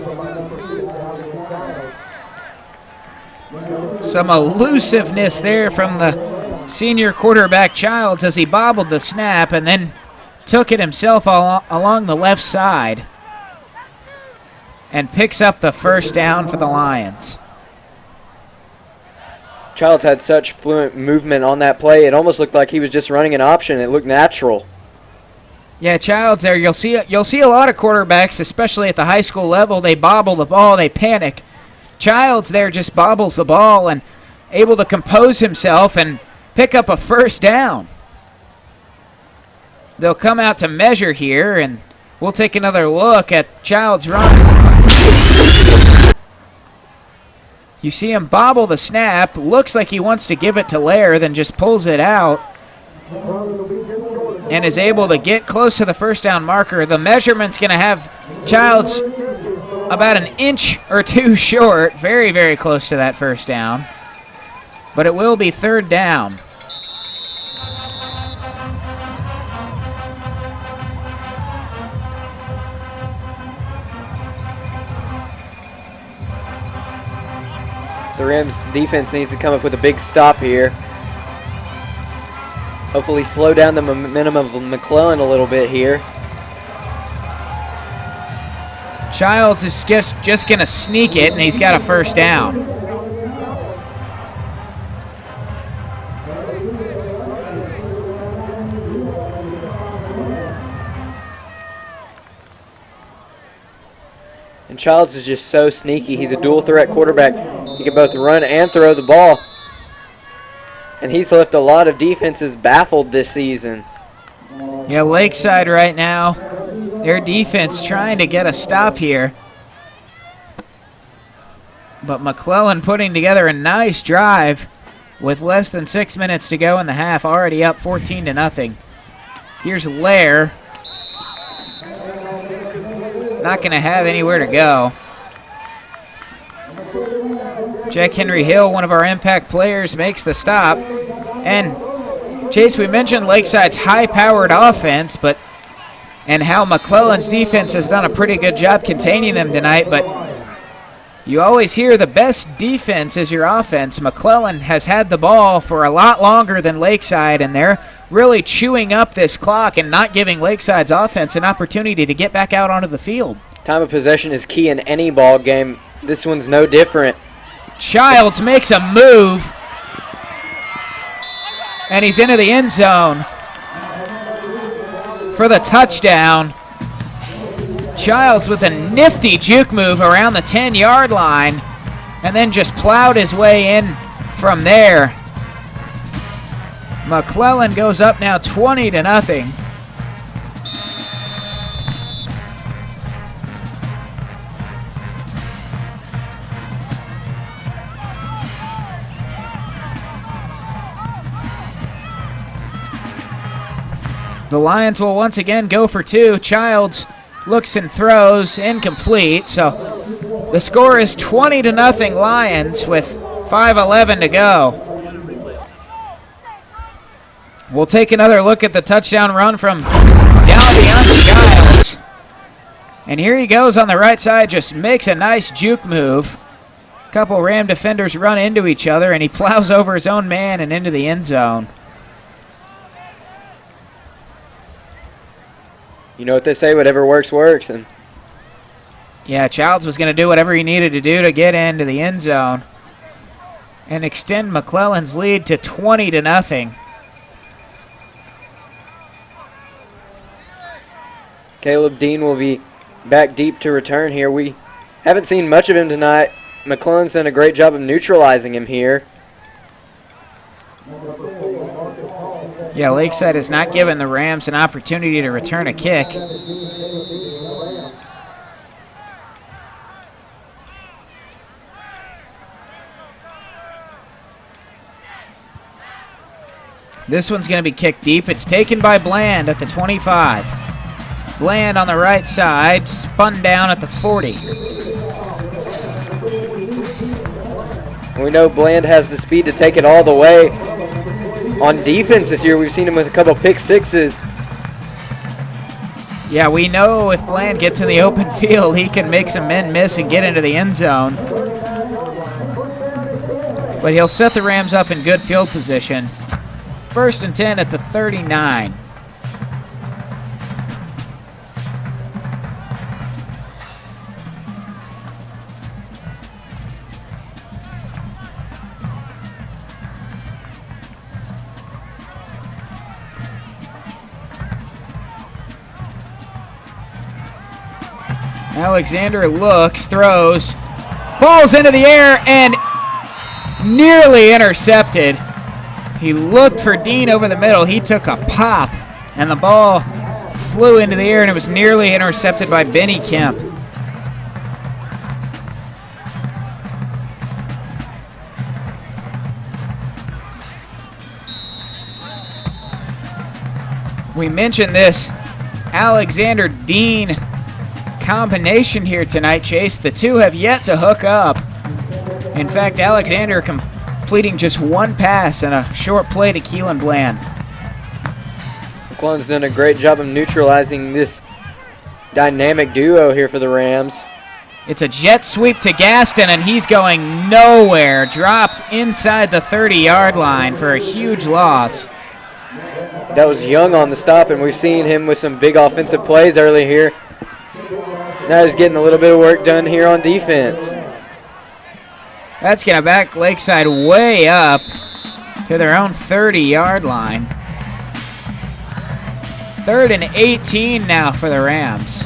Some elusiveness there from the senior quarterback Childs as he bobbled the snap and then took it himself along the left side and picks up the first down for the Lions. Childs had such fluent movement on that play, it almost looked like he was just running an option. It looked natural. Yeah, Childs there. You'll see a lot of quarterbacks, especially at the high school level. They bobble the ball, they panic. Childs there just bobbles the ball and able to compose himself and pick up a first down. They'll come out to measure here, and we'll take another look at Childs' run. You see him bobble the snap. Looks like he wants to give it to Lair, then just pulls it out and is able to get close to the first down marker. The measurement's going to have Childs about an inch or two short, very, very close to that first down. But it will be 3rd down. The Rams defense needs to come up with a big stop here. Hopefully slow down the momentum of McClellan a little bit here. Childs is just going to sneak it, and he's got a first down. And Childs is just so sneaky. He's a dual threat quarterback. He can both run and throw the ball. And he's left a lot of defenses baffled this season. Yeah, Lakeside right now, their defense trying to get a stop here. But McClellan putting together a nice drive with less than 6 minutes to go in the half, already up 14-0. Here's Lair. Not going to have anywhere to go. Jack Henry Hill, one of our impact players, makes the stop. And Chase, we mentioned Lakeside's high-powered offense, and how McClellan's defense has done a pretty good job containing them tonight, but you always hear the best defense is your offense. McClellan has had the ball for a lot longer than Lakeside, and they're really chewing up this clock and not giving Lakeside's offense an opportunity to get back out onto the field. Time of possession is key in any ball game. This one's no different. Childs makes a move, and he's into the end zone for the touchdown. Childs with a nifty juke move around the 10-yard line, and then just plowed his way in from there. McClellan goes up now 20-0. The Lions will once again go for two. Childs looks and throws, incomplete. So the score is 20-0 Lions with 5:11 to go. We'll take another look at the touchdown run from down beyond Giles. And here he goes on the right side, just makes a nice juke move. A couple Ram defenders run into each other, and he plows over his own man and into the end zone. You know what they say, whatever works, works. And yeah, Childs was going to do whatever he needed to do to get into the end zone and extend McClellan's lead to 20-0. Caleb Dean will be back deep to return here. We haven't seen much of him tonight. McClellan's done a great job of neutralizing him here. Yeah, Lakeside has not given the Rams an opportunity to return a kick. This one's going to be kicked deep. It's taken by Bland at the 25. Bland on the right side, spun down at the 40. We know Bland has the speed to take it all the way. On defense this year, we've seen him with a couple pick sixes. Yeah, we know if Bland gets in the open field, he can make some men miss and get into the end zone. But he'll set the Rams up in good field position. 1st and 10 at the 39. Alexander looks, throws, ball's into the air and nearly intercepted. He looked for Dean over the middle. He took a pop, and the ball flew into the air, and it was nearly intercepted by Benny Kemp. We mentioned this Alexander Dean combination here tonight, Chase. The two have yet to hook up. In fact, Alexander completing just one pass and a short play to Keelan Bland. McClellan's done a great job of neutralizing this dynamic duo here for the Rams. It's a jet sweep to Gaston, and he's going nowhere. Dropped inside the 30-yard line for a huge loss. That was Young on the stop, and we've seen him with some big offensive plays early here. Now he's getting a little bit of work done here on defense. That's going to back Lakeside way up to their own 30-yard line. 3rd and 18 now for the Rams.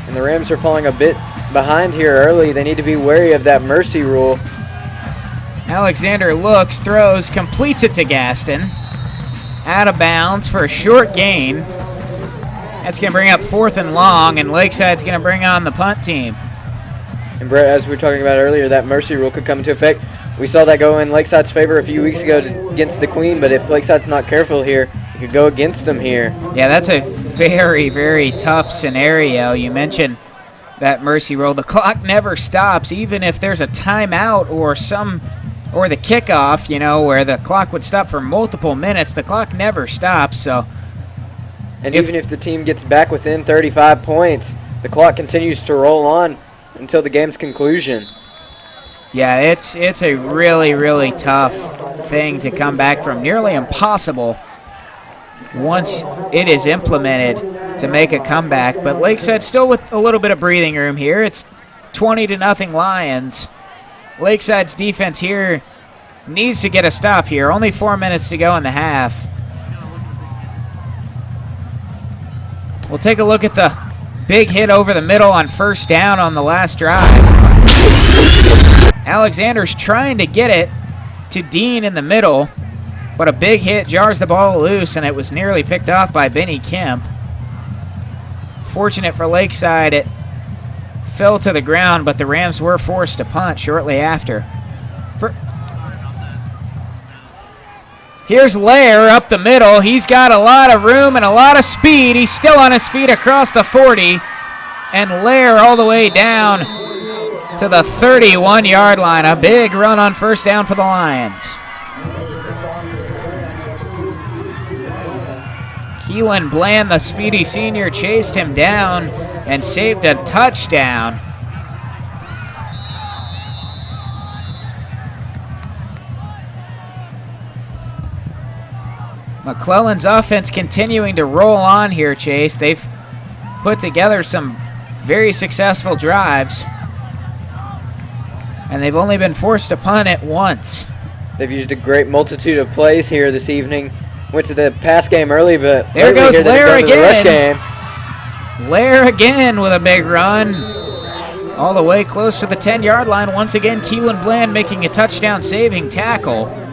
And the Rams are falling a bit behind here early. They need to be wary of that mercy rule. Alexander looks, throws, completes it to Gaston. Out of bounds for a short gain. That's going to bring up 4th and long, and Lakeside's going to bring on the punt team. And Brett, as we were talking about earlier, that mercy rule could come into effect. We saw that go in Lakeside's favor a few weeks ago against the Queen, but if Lakeside's not careful here, it could go against them here. Yeah, that's a very, very tough scenario. You mentioned that mercy rule. The clock never stops, even if there's a timeout or the kickoff, you know, where the clock would stop for multiple minutes. The clock never stops, so. And even if the team gets back within 35 points, the clock continues to roll on until the game's conclusion. Yeah, it's a really, really tough thing to come back from. Nearly impossible once it is implemented to make a comeback. But Lakeside still with a little bit of breathing room here. It's 20-0 Lions. Lakeside's defense here needs to get a stop here. Only 4 minutes to go in the half. We'll take a look at the big hit over the middle on 1st down on the last drive. Alexander's trying to get it to Dean in the middle, but a big hit jars the ball loose, and it was nearly picked off by Benny Kemp. Fortunate for Lakeside, it fell to the ground, but the Rams were forced to punt shortly after. Here's Lair up the middle. He's got a lot of room and a lot of speed. He's still on his feet across the 40. And Lair all the way down to the 31-yard line. A big run on 1st down for the Lions. Keelan Bland, the speedy senior, chased him down and saved a touchdown. McClellan's offense continuing to roll on here, Chase. They've put together some very successful drives, and they've only been forced to punt it once. They've used a great multitude of plays here this evening. Went to the pass game early, but there goes Lair again. The rush game. Lair again with a big run. All the way close to the 10-yard line. Once again, Keelan Bland making a touchdown-saving tackle.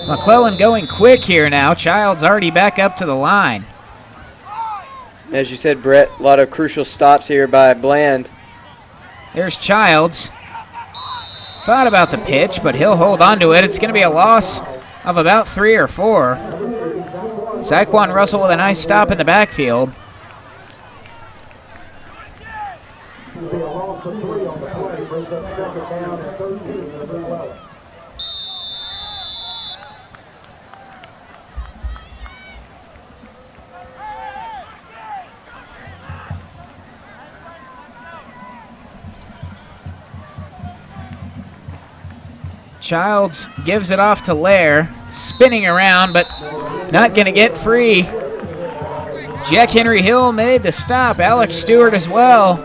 McClellan going quick here now. Child's already back up to the line. As you said, Brett, a lot of crucial stops here by Bland. There's Childs. Thought about the pitch, but he'll hold on to it. It's going to be a loss of about 3 or 4. Zyquan Russell with a nice stop in the backfield. Childs gives it off to Lair, spinning around, but not going to get free. Jack Henry Hill made the stop. Alex Stewart as well.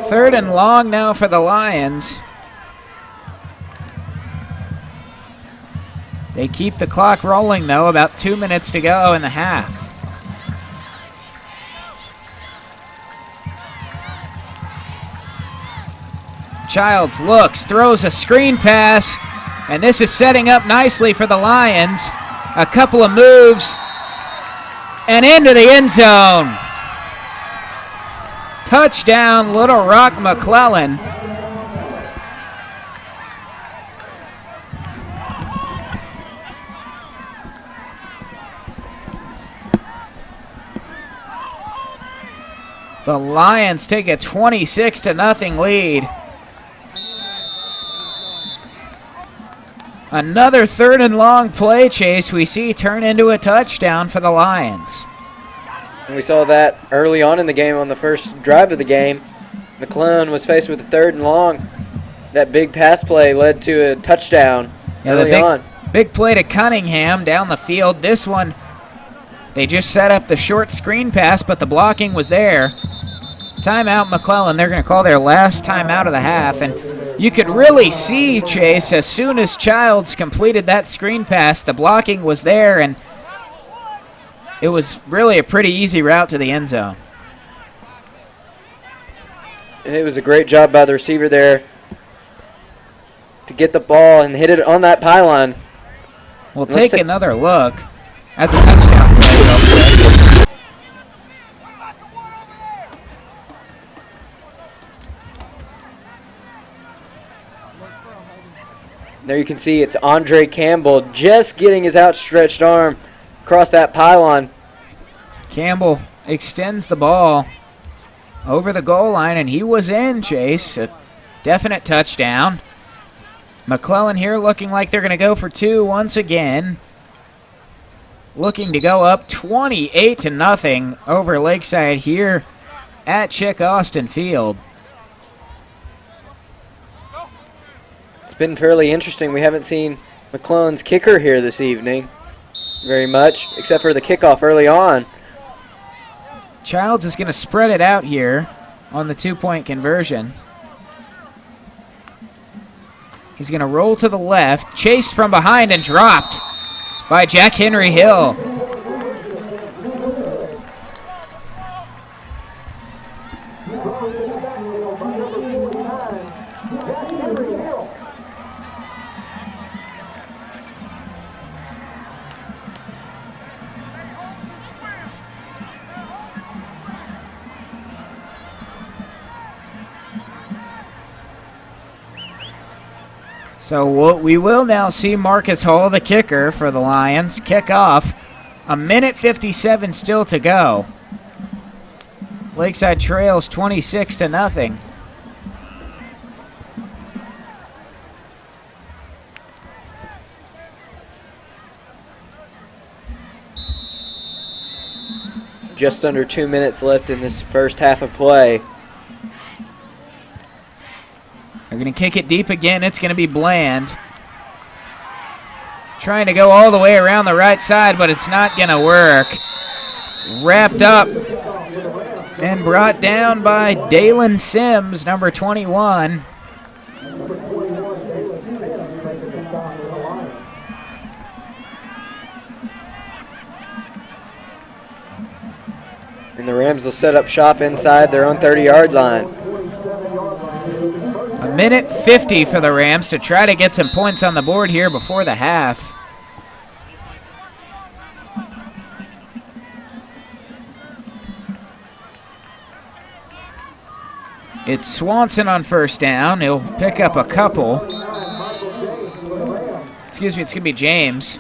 Third and long now for the Lions. They keep the clock rolling, though. About 2 minutes to go in the half. Childs looks, throws a screen pass, and this is setting up nicely for the Lions. A couple of moves, and into the end zone. Touchdown, Little Rock McClellan. The Lions take a 26-0 lead. Another 3rd and long play chase we see turn into a touchdown for the Lions. And we saw that early on in the game on the first drive of the game. McClellan was faced with a 3rd and long. That big pass play led to a touchdown early on. Big play to Cunningham down the field. This one, they just set up the short screen pass, but the blocking was there. Timeout, McClellan. They're going to call their last timeout of the half. And you could really see, Chase, as soon as Childs completed that screen pass, the blocking was there, and it was really a pretty easy route to the end zone. And it was a great job by the receiver there to get the ball and hit it on that pylon. We'll take another look at the touchdown play real quick. There you can see it's Andre Campbell just getting his outstretched arm across that pylon. Campbell extends the ball over the goal line, and he was in, Chase. A definite touchdown. McClellan here looking like they're going to go for 2 once again. Looking to go up 28-0 over Lakeside here at Chick Austin Field. It's been fairly interesting. We haven't seen McClellan's kicker here this evening very much, except for the kickoff early on. Childs is going to spread it out here on the 2-point conversion. He's going to roll to the left, chased from behind and dropped by Jack Henry Hill. So we will now see Marcus Hall, the kicker for the Lions, kick off. 1:57 still to go. Lakeside trails 26-0. Just under 2 minutes left in this first half of play. They're going to kick it deep again. It's going to be Bland. Trying to go all the way around the right side, but it's not going to work. Wrapped up and brought down by Dalen Sims, number 21. And the Rams will set up shop inside their own 30-yard line. 1:50 for the Rams to try to get some points on the board here before the half. It's Swanson on first down. He'll pick up a couple. Excuse me, it's going to be James.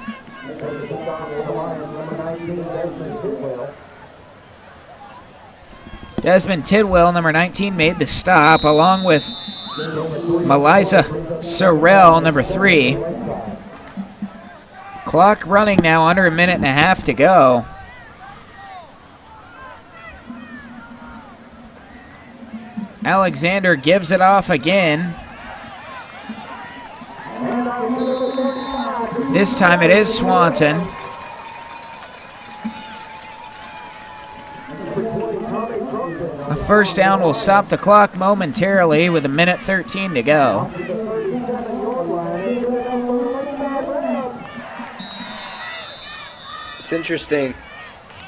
Desmond Tidwell, number 19, made the stop, along with Maliza Sorrell, number 3. Clock running now, under 1.5 minutes to go. Alexander gives it off again. This time it is Swanson. A first down will stop the clock momentarily with 1:13 to go. It's interesting.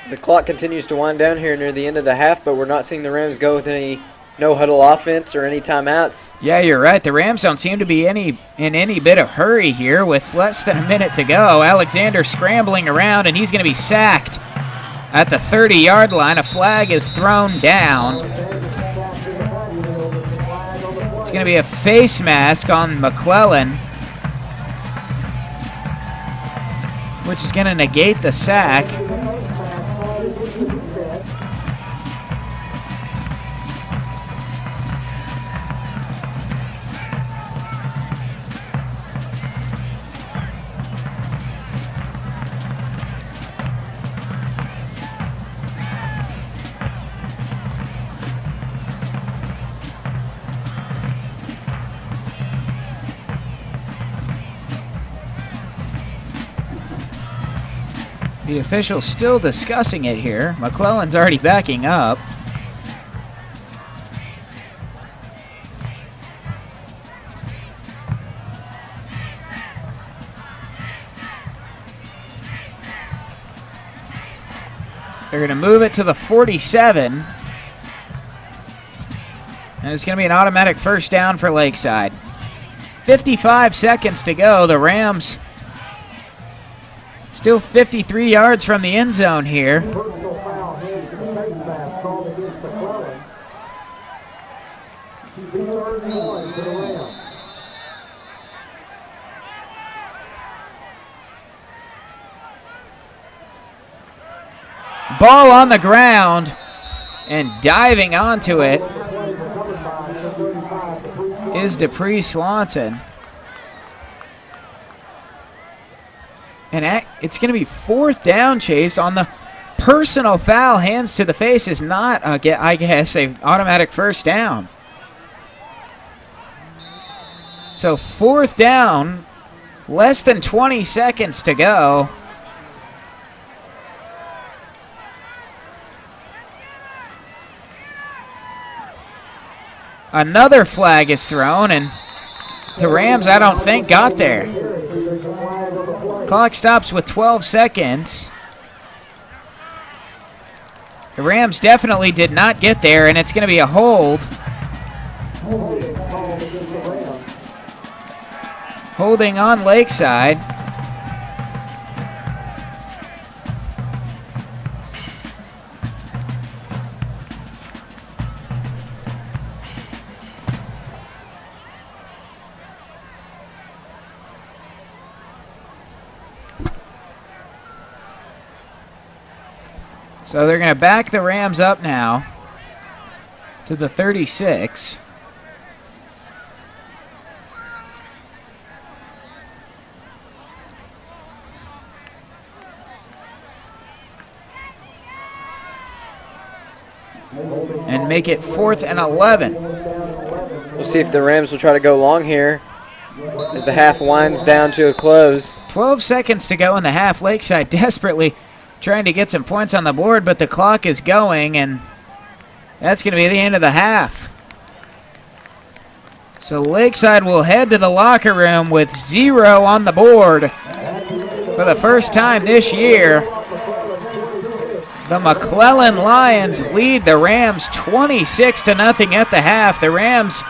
The clock continues to wind down here near the end of the half, but we're not seeing the Rams go with any no-huddle offense or any timeouts. Yeah, you're right. The Rams don't seem to be in any bit of hurry here with less than 1 minute to go. Alexander scrambling around, and he's going to be sacked at the 30-yard line. A flag is thrown down. It's going to be a face mask on McClellan, which is going to negate the sack. The officials still discussing it here. McClellan's already backing up. They're going to move it to the 47. And it's going to be an automatic first down for Lakeside. 55 seconds to go. The Rams still 53 yards from the end zone here. Personal foul, hands to the face mask called against McClellan. Be 31 for the Rams. Ball on the ground, and diving onto it is Dupree Swanson. And it's going to be fourth down, Chase, on the personal foul. Hands to the face is not, I guess, an automatic first down. So fourth down, less than 20 seconds to go. Another flag is thrown, and the Rams, I don't think, got there. Clock stops with 12 seconds. The Rams definitely did not get there, and it's going to be a hold. Holding on Lakeside. So they're going to back the Rams up now to the 36. And make it 4th and 11. We'll see if the Rams will try to go long here as the half winds down to a close. 12 seconds to go in the half. Lakeside desperately trying to get some points on the board, but the clock is going, and that's going to be the end of the half. So Lakeside will head to the locker room with 0 on the board for the first time this year. The McClellan Lions lead the Rams 26-0 at the half. The Rams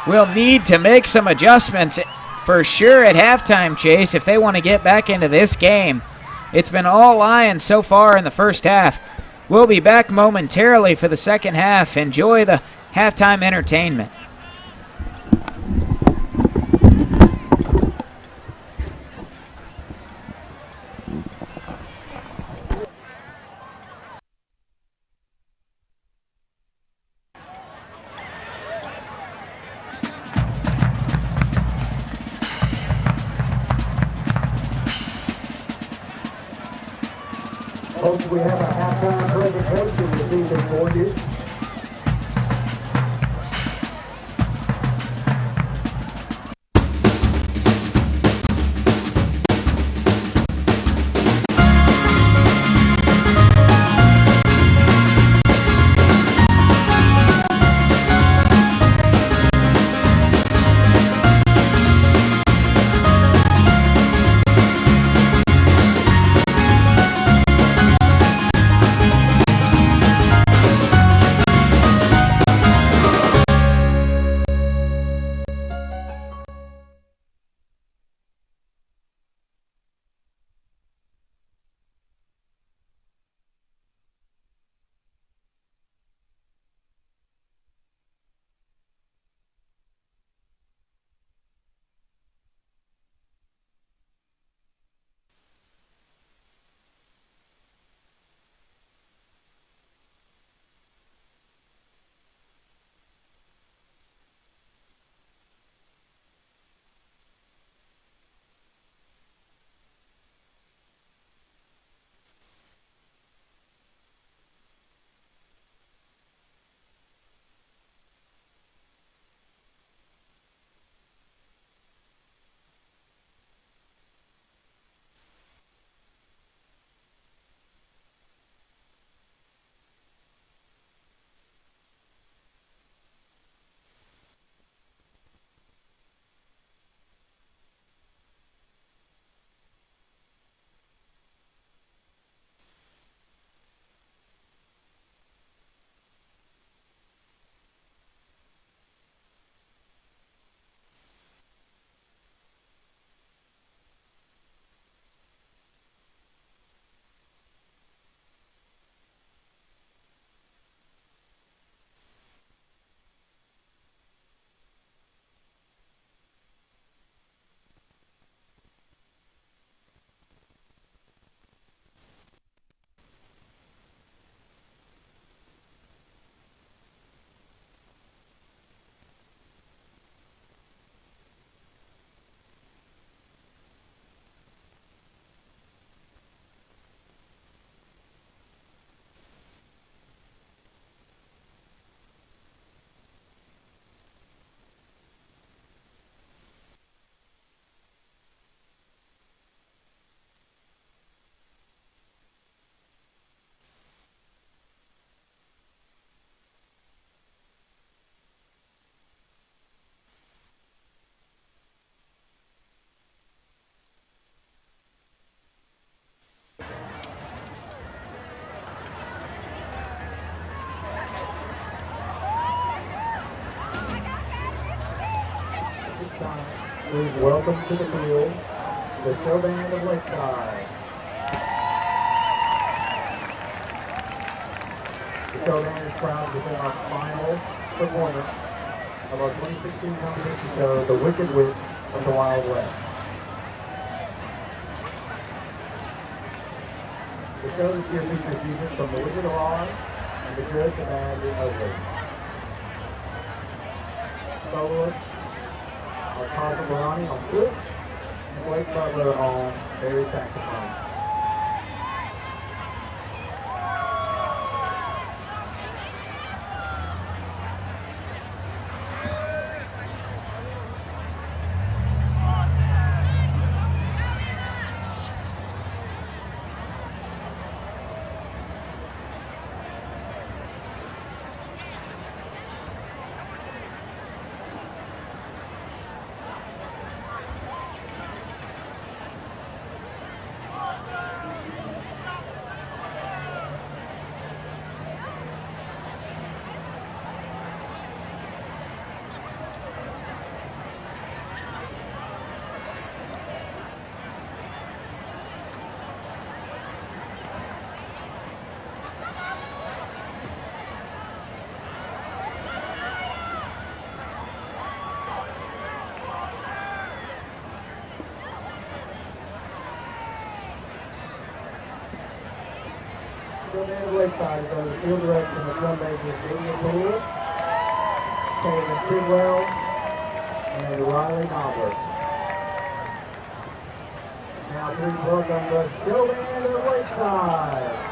will need to make some adjustments for sure at halftime, Chase, if they want to get back into this game. It's been all Lions so far in the first half. We'll be back momentarily for the second half. Enjoy the halftime entertainment. Folks, we have a halftime presentation this evening for you. time, please welcome to the field the show band of Lakeside. The show band is proud to present our final performance of our 2016 competition show, The Wicked Witch of the Wild West. The show this year features music from The Wizard of Oz and The Good, the Bad, the Ugly. Soloists are Carson Barani on flute and Blake Butler on bass saxophone. The man of Lakeside is under the field direction of drum majors Daniel Poole, Sullivan Tidwell, and Riley Knobler. Now please welcome the show band of Lakeside.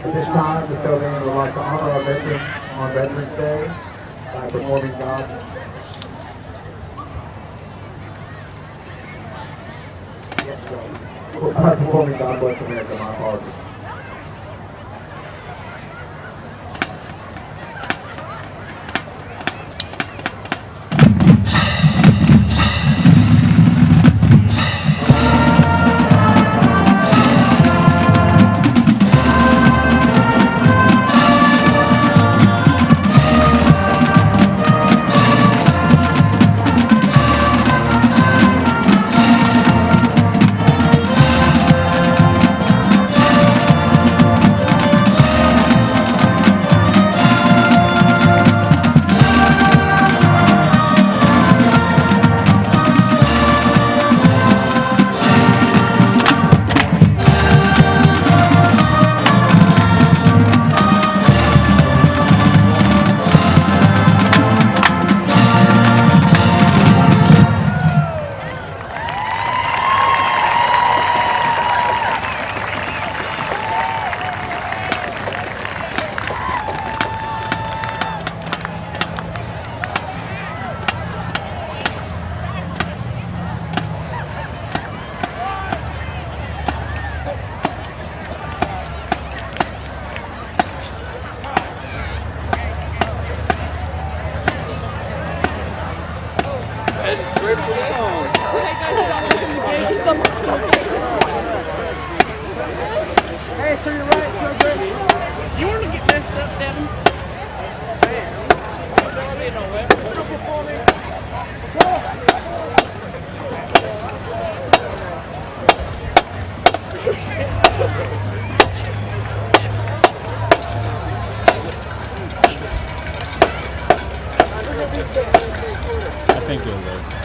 At this time, the Custodian would like to honor our veterans on Veterans Day by performing God. By performing God Bless America, my apologies. Hey, to your right, you want to get messed up, Devin? I think you'll live.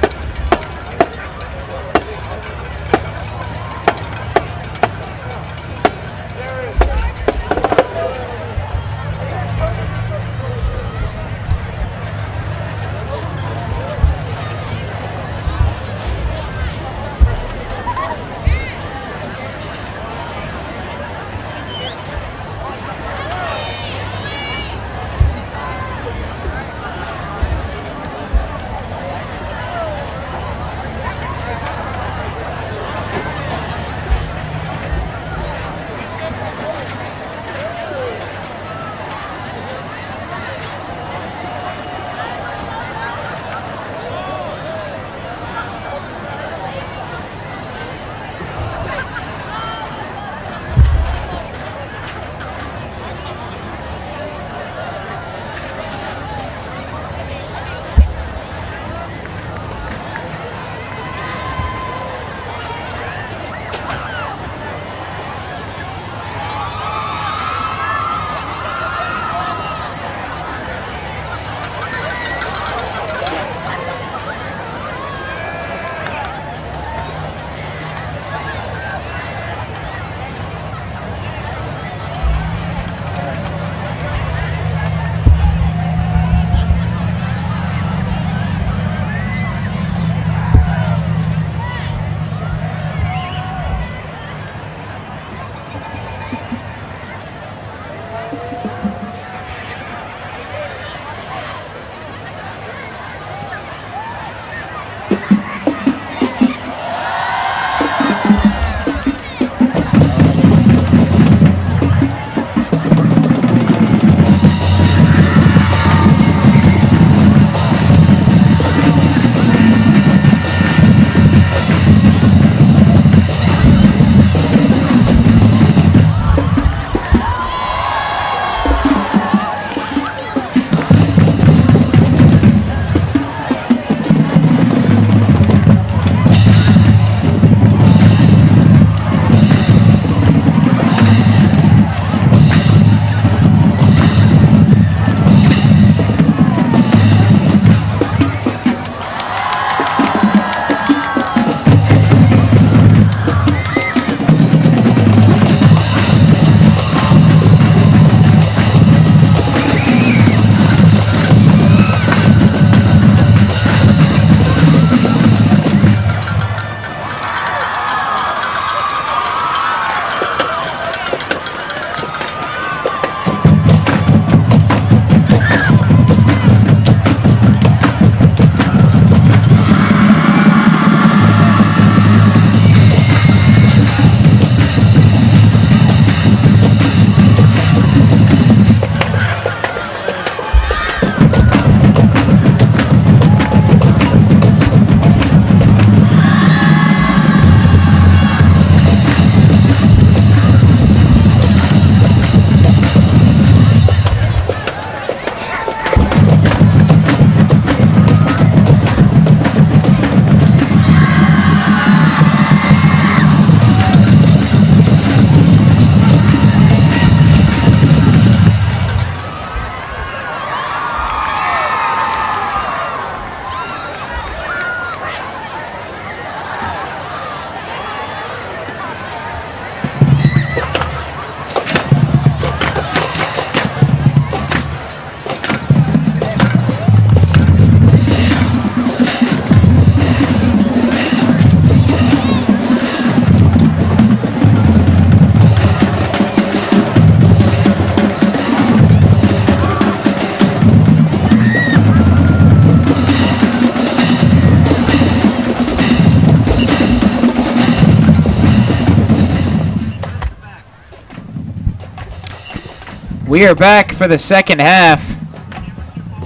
We are back for the second half.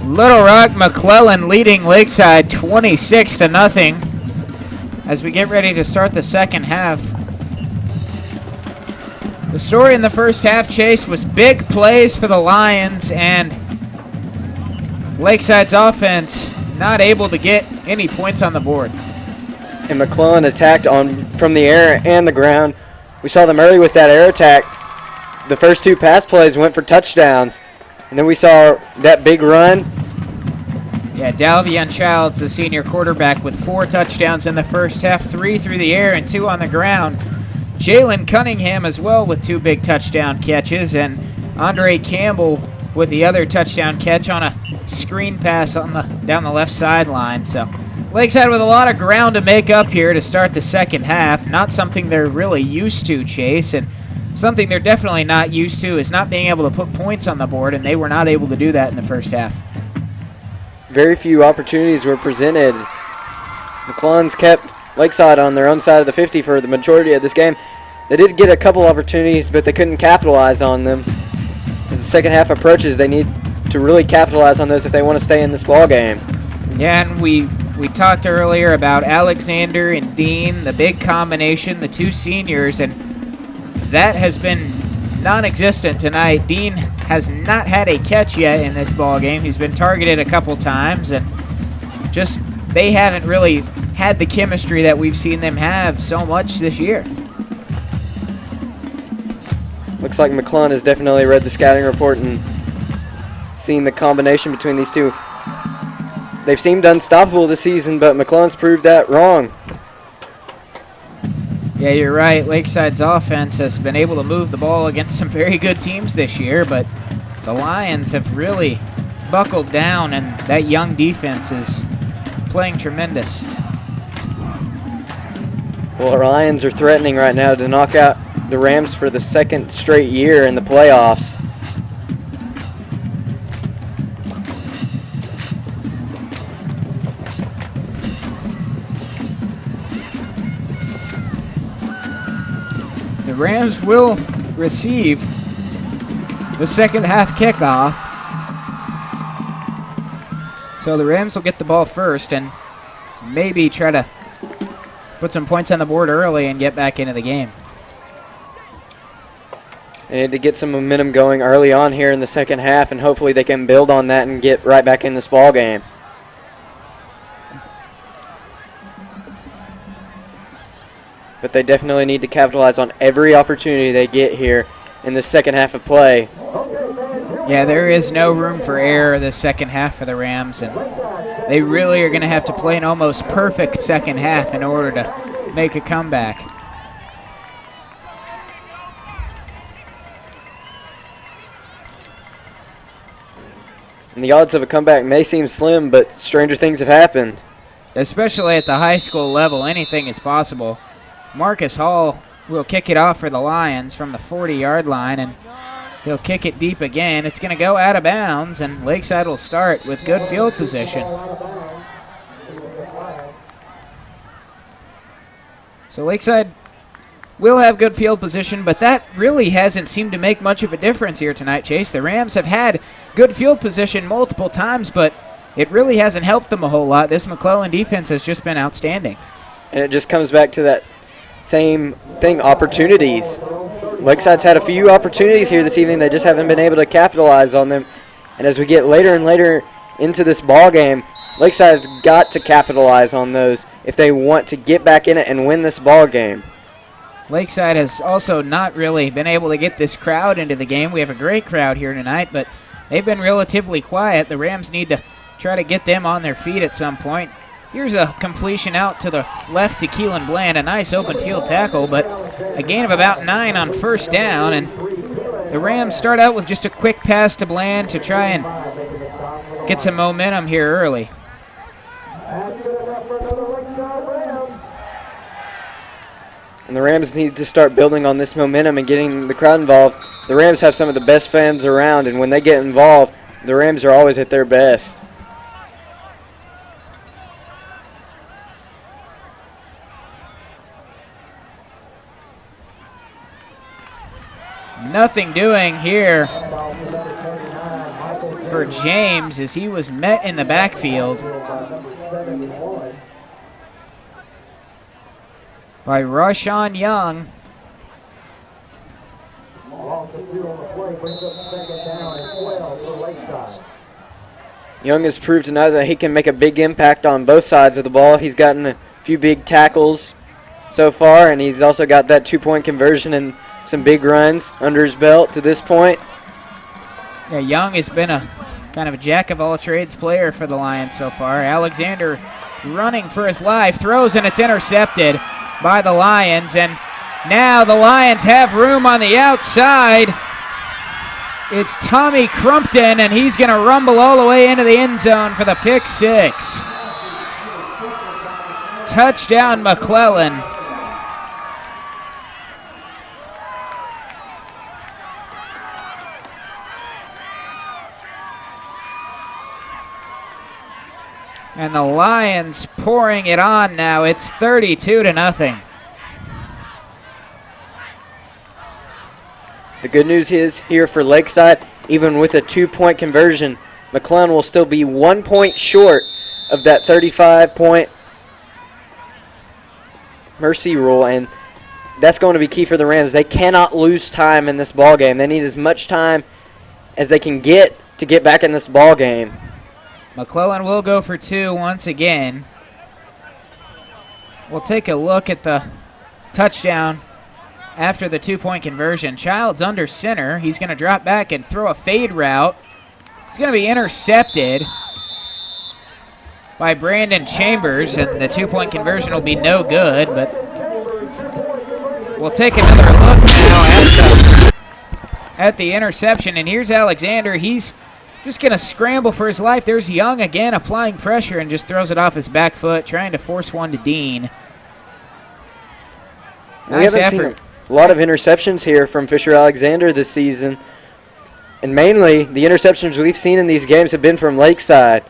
Little Rock McClellan leading Lakeside 26-0 as we get ready to start the second half. The story in the first half, Chase, was big plays for the Lions and Lakeside's offense not able to get any points on the board. And McClellan attacked from the air and the ground. We saw them early with that air attack. The first two pass plays went for touchdowns. And then we saw that big run. Yeah, Dalvian Childs, the senior quarterback, with 4 touchdowns in the first half, 3 through the air and 2 on the ground. Jalen Cunningham as well with 2 big touchdown catches, and Andre Campbell with the other touchdown catch on a screen pass on down the left sideline. So Lakeside with a lot of ground to make up here to start the second half. Not something they're really used to, Chase, and something they're definitely not used to is not being able to put points on the board, and they were not able to do that in the first half. Very few opportunities were presented. McClellan's kept Lakeside on their own side of the 50 for the majority of this game. They did get a couple opportunities, but they couldn't capitalize on them. As the second half approaches, they need to really capitalize on those if they want to stay in this ball game. Yeah, and we talked earlier about Alexander and Dean, the big combination, the 2 seniors, and that has been non-existent tonight. Dean has not had a catch yet in this ball game. He's been targeted a couple times, and just they haven't really had the chemistry that we've seen them have so much this year. Looks like McClellan has definitely read the scouting report and seen the combination between these two. They've seemed unstoppable this season, but McClellan's proved that wrong. Yeah, you're right. Lakeside's offense has been able to move the ball against some very good teams this year, but the Lions have really buckled down, and that young defense is playing tremendous. Well, the Lions are threatening right now to knock out the Rams for the second straight year in the playoffs. The Rams will receive the second half kickoff. So the Rams will get the ball first and maybe try to put some points on the board early and get back into the game. They need to get some momentum going early on here in the second half, and hopefully they can build on that and get right back in this ball game. But they definitely need to capitalize on every opportunity they get here in the second half of play. Yeah, there is no room for error the second half for the Rams, and they really are going to have to play an almost perfect second half in order to make a comeback. And the odds of a comeback may seem slim, but stranger things have happened. Especially at the high school level, anything is possible. Marcus Hall will kick it off for the Lions from the 40-yard line, and he'll kick it deep again. It's going to go out of bounds, and Lakeside will start with good field position. So Lakeside will have good field position, but that really hasn't seemed to make much of a difference here tonight, Chase. The Rams have had good field position multiple times, but it really hasn't helped them a whole lot. This McClellan defense has just been outstanding. And it just comes back to that same thing, opportunities. Lakeside's had a few opportunities here this evening. They just haven't been able to capitalize on them. And as we get later and later into this ball game, Lakeside's got to capitalize on those if they want to get back in it and win this ball game. Lakeside has also not really been able to get this crowd into the game. We have a great crowd here tonight, but they've been relatively quiet. The Rams need to try to get them on their feet at some point. Here's a completion out to the left to Keelan Bland, a nice open field tackle, but a gain of about 9 on first down, and the Rams start out with just a quick pass to Bland to try and get some momentum here early. And the Rams need to start building on this momentum and getting the crowd involved. The Rams have some of the best fans around, and when they get involved, the Rams are always at their best. Nothing doing here for James as he was met in the backfield by Rashawn Young. Young has proved tonight that he can make a big impact on both sides of the ball. He's gotten a few big tackles so far, and he's also got that 2-point conversion and some big runs under his belt to this point. Yeah, Young has been a kind of a jack-of-all-trades player for the Lions so far. Alexander running for his life, throws, and it's intercepted by the Lions. And now the Lions have room on the outside. It's Tommy Crumpton, and he's going to rumble all the way into the end zone for the pick six. Touchdown, McClellan. And the Lions pouring it on now. It's 32-0. The good news is here for Lakeside, even with a 2-point conversion, McClellan will still be 1 point short of that 35-point mercy rule, and that's going to be key for the Rams. They cannot lose time in this ball game. They need as much time as they can get to get back in this ball game. McClellan will go for 2 once again. We'll take a look at the touchdown after the 2-point conversion. Childs under center. He's going to drop back and throw a fade route. It's going to be intercepted by Brandon Chambers, and the 2-point conversion will be no good, but we'll take another look now at the interception, and here's Alexander. He's just going to scramble for his life. There's Young again applying pressure and just throws it off his back foot, trying to force one to Dean. Nice effort. A lot of interceptions here from Fisher Alexander this season, and mainly the interceptions we've seen in these games have been from Lakeside.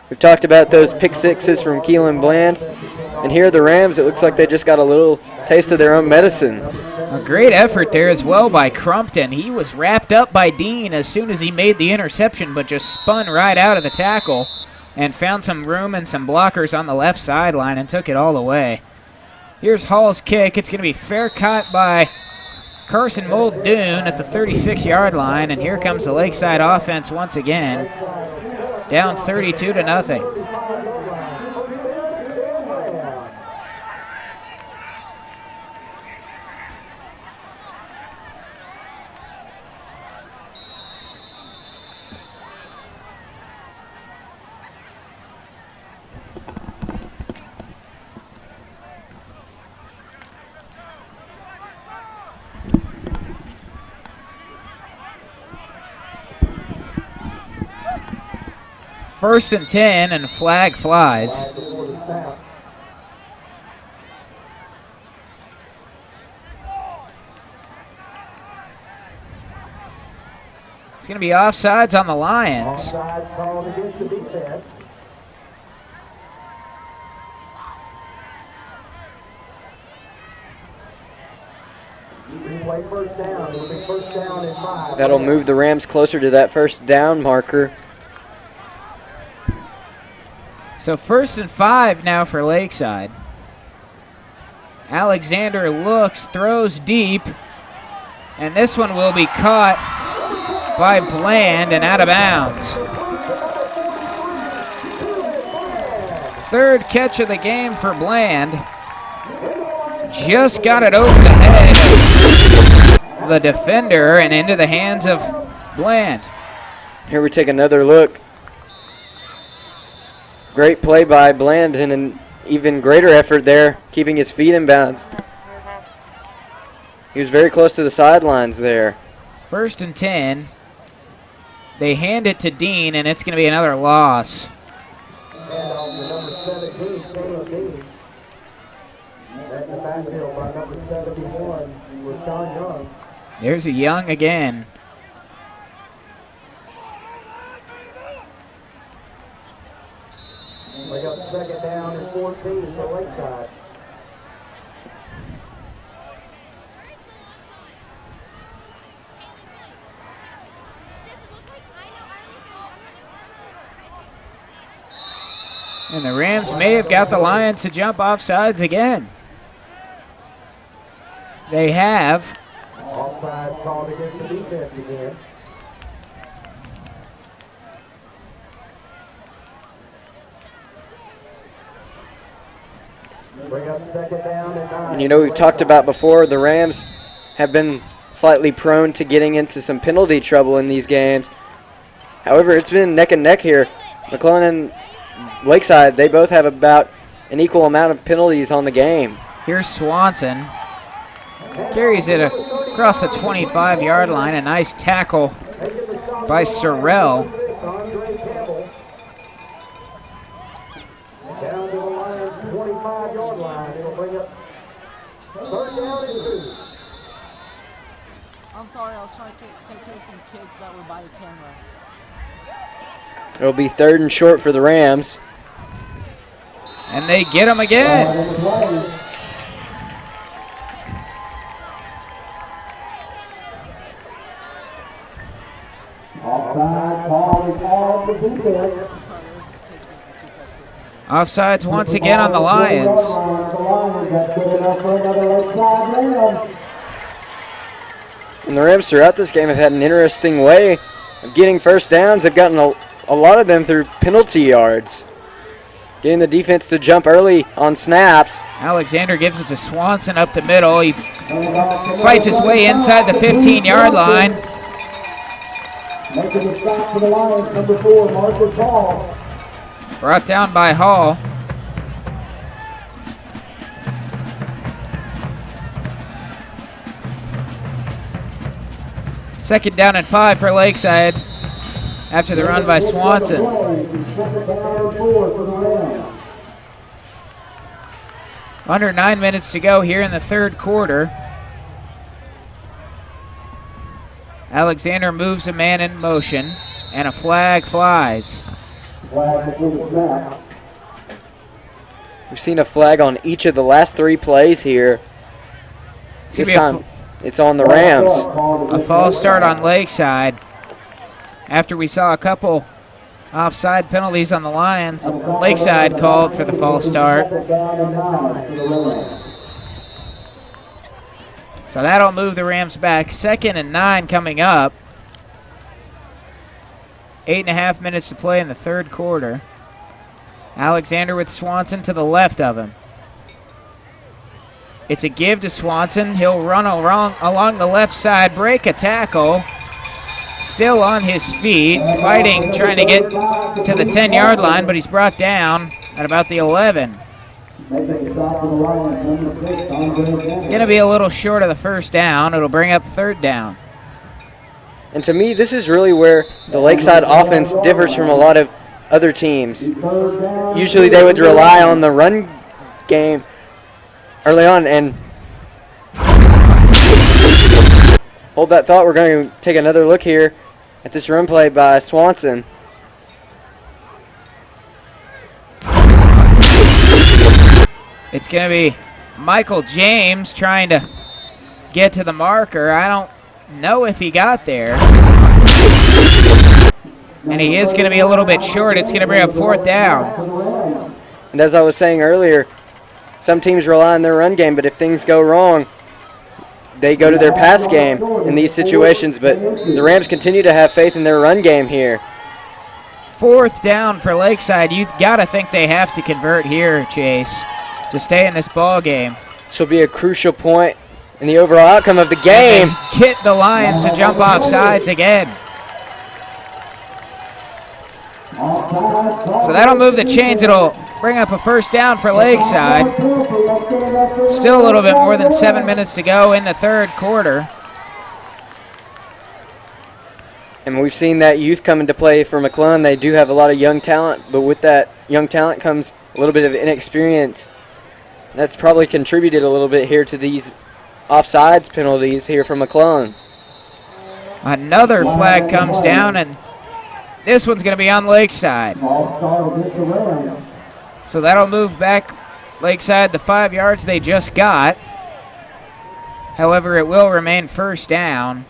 We've talked about those pick sixes from Keelan Bland, and here are the Rams. It looks like they just got a little taste of their own medicine. A great effort there as well by Crumpton. He was wrapped up by Dean as soon as he made the interception, but just spun right out of the tackle and found some room and some blockers on the left sideline and took it all the way. Here's Hall's kick. It's going to be fair caught by Carson Muldoon at the 36-yard line, and here comes the Lakeside offense once again, down 32-0. First and 10, and flag flies. It's going to be offsides on the Lions. Offside called against the defense. Replay first down. It'll be first down and 5. That'll move the Rams closer to that first down marker. So 1st and 5 now for Lakeside. Alexander looks, throws deep, and this one will be caught by Bland and out of bounds. Third catch of the game for Bland. Just got it over the head of the defender and into the hands of Bland. Here we take another look. Great play by Bland and an even greater effort there, keeping his feet in bounds. He was very close to the sidelines there. 1st and 10. They hand it to Dean, and it's going to be another loss. And on the number 17, Caleb Dean. Back in the backfield by number 71 was Sean Young. There's a Young again. We got second down and 14 for Lakeside. And the Rams may have got the Lions to jump off sides again. They have. Offside called against the defense again. Bring up second down and 9. And you know, we've talked about before, the Rams have been slightly prone to getting into some penalty trouble in these games. However, it's been neck and neck here. McClellan and Lakeside, they both have about an equal amount of penalties on the game. Here's Swanson. Carries it across the 25-yard line. A nice tackle by Sorrell. Down to the Lions' 25-yard line. It'll bring up third down and 2. I'm sorry, I was trying to take care of some kids that were by the camera. It'll be 3rd and short for the Rams. And they get him again. Offside call is on the defense. Offsides once again on the Lions. The Lions, that's good enough for another Lakeside Ram. And the Rams throughout this game have had an interesting way of getting first downs. They've gotten a lot of them through penalty yards. Getting the defense to jump early on snaps. Alexander gives it to Swanson up the middle. He fights his way inside the 15-yard line. Making the stop for the Lions, number 4, Marcus Hall. Brought down by Hall. Second down and 5 for Lakeside after the run by Swanson. Under 9 minutes to go here in the third quarter. Alexander moves a man in motion, and a flag flies. We've seen a flag on each of the last 3 plays here. This time, it's on the Rams. A false start on Lakeside. After we saw a couple offside penalties on the Lions, Lakeside called for the false start. So that'll move the Rams back. 2nd and 9 coming up. 8.5 minutes to play in the third quarter. Alexander with Swanson to the left of him. It's a give to Swanson. He'll run along the left side, break a tackle. Still on his feet, fighting, trying to get to the 10-yard line, but he's brought down at about the 11. Going to be a little short of the first down. It'll bring up third down. And to me, this is really where the Lakeside offense differs from a lot of other teams. Usually they would rely on the run game early on. And hold that thought. We're going to take another look here at this run play by Swanson. It's going to be Michael James trying to get to the marker. I don't know if he got there. And he is going to be a little bit short. It's going to bring up fourth down. And as I was saying earlier, some teams rely on their run game, but if things go wrong, they go to their pass game in these situations. But the Rams continue to have faith in their run game here. Fourth down for Lakeside. You've got to think they have to convert here, Chase, to stay in this ball game. This will be a crucial point in the overall outcome of the game. Get the Lions to jump off sides again. So that'll move the chains. It'll bring up a first down for Lakeside. Still a little bit more than 7 minutes to go in the third quarter. And we've seen that youth come into play for McClellan. They do have a lot of young talent, but with that young talent comes a little bit of inexperience. That's probably contributed a little bit here to these offsides penalties here from McClellan. Another flag comes down, and this one's going to be on Lakeside. So that'll move back Lakeside the 5 yards they just got. However, it will remain first down.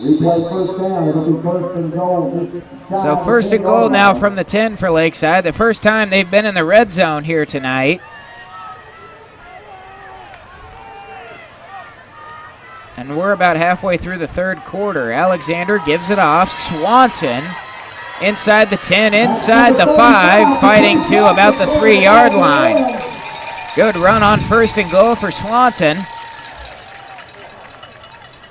Replay first down. It'll be first and goal. So first and goal now from the 10 for Lakeside. The first time they've been in the red zone here tonight. And we're about halfway through the third quarter. Alexander gives it off. Swanson inside the 10, inside the 5, fighting to about the 3-yard line. Good run on first and goal for Swanson.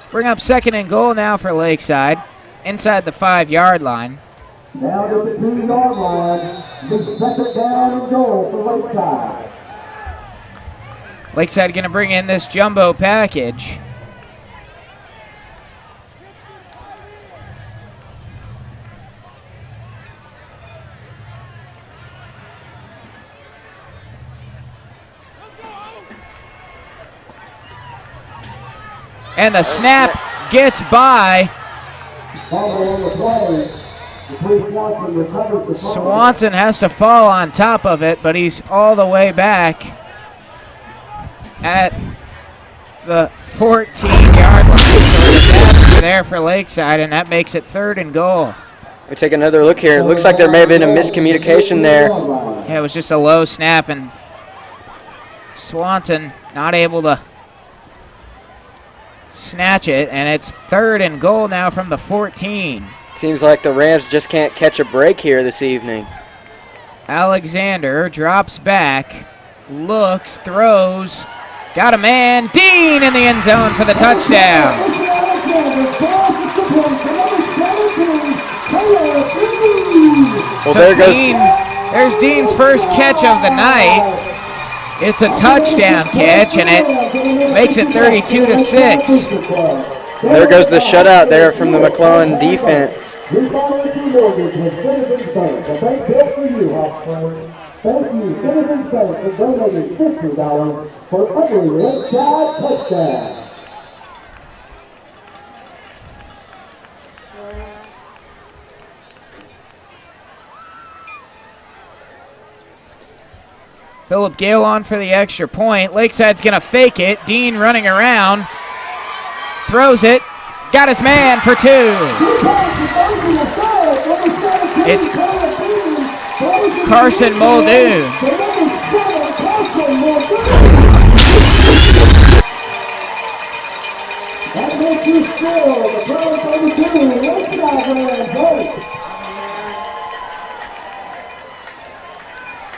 Bring up second and goal now for Lakeside, inside the 5-yard line. Now to the 2-yard line. The second down and goal for Lakeside. Lakeside going to bring in this jumbo package. And the snap gets by. Swanson has to fall on top of it, but he's all the way back at the 14-yard line. So the pass there for Lakeside, and that makes it third and goal. We take another look here. It looks like there may have been a miscommunication there. Yeah, it was just a low snap, and Swanson not able to snatch it, and it's third and goal now from the 14. Seems like the Rams just can't catch a break here this evening. Alexander drops back, looks, throws, got a man. Dean in the end zone for the touchdown. Well, there goes Dean. There's Dean's first catch of the night. It's a touchdown catch, and it makes it 32-6. There goes the shutout there from the McClellan defense. Thank you, Citizens Bank, for donating $50 for every Lakeside touchdown. Philip Gale on for the extra point. Lakeside's going to fake it. Dean running around. Throws it. Got his man for 2. It's Carson Muldoon.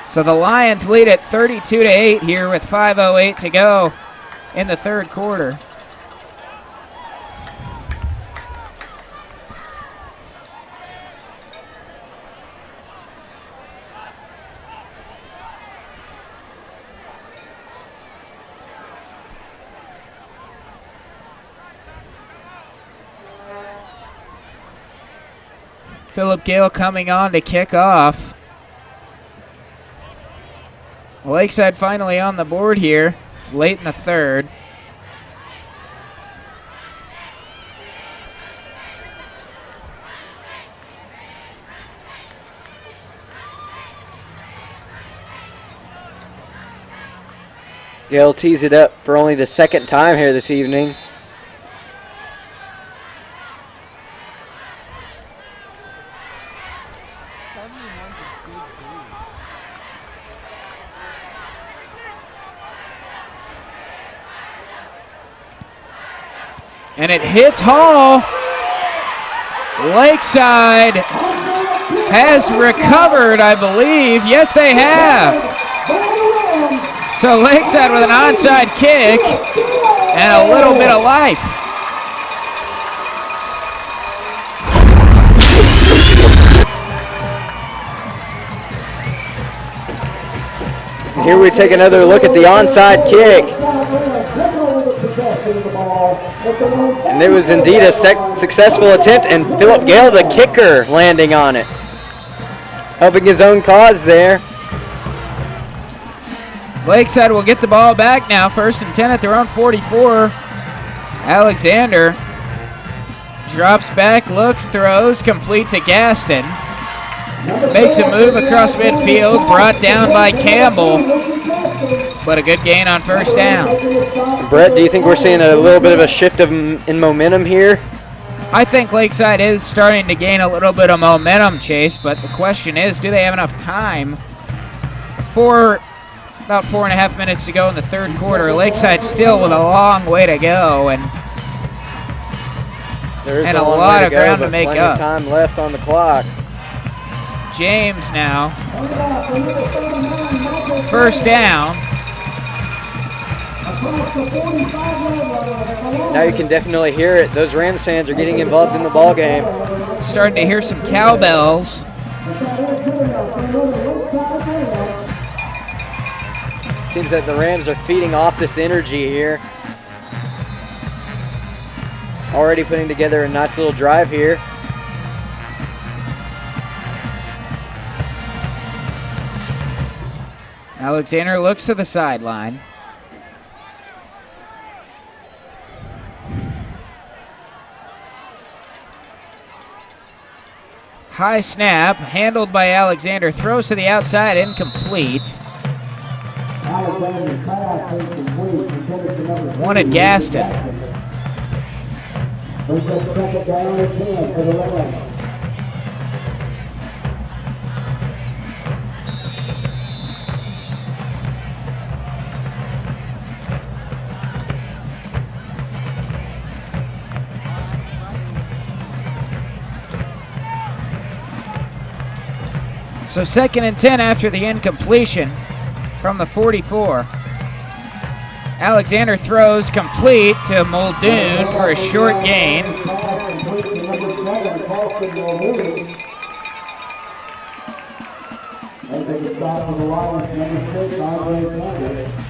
So the Lions lead at 32-8 here with 5:08 to go in the third quarter. Philip Gale coming on to kick off. Lakeside finally on the board here, late in the third. Gale tees it up for only the second time here this evening. And it hits Hall. Lakeside has recovered, I believe. Yes, they have. So Lakeside with an onside kick and a little bit of life. Here we take another look at the onside kick. And it was indeed a successful attempt, and Philip Gale, the kicker, landing on it. Helping his own cause there. Lakeside will get the ball back now, 1st and 10 at their own 44. Alexander drops back, looks, throws, complete to Gaston. Makes a move across midfield, brought down by Campbell. But a good gain on first down. Brett, do you think we're seeing a little bit of a shift in momentum here? I think Lakeside is starting to gain a little bit of momentum, Chase, but the question is, do they have enough time for about 4.5 minutes to go in the third quarter? Lakeside still with a long way to go, and There's a lot of ground to make up. Time left on the clock. James now. First down. Now you can definitely hear it. Those Rams fans are getting involved in the ball game. Starting to hear some cowbells. Seems that the Rams are feeding off this energy here. Already putting together a nice little drive here. Alexander looks to the sideline. High snap, handled by Alexander, throws to the outside, incomplete. Wanted Gaston. So 2nd and 10 after the incompletion from the 44. Alexander throws complete to Muldoon for a short gain.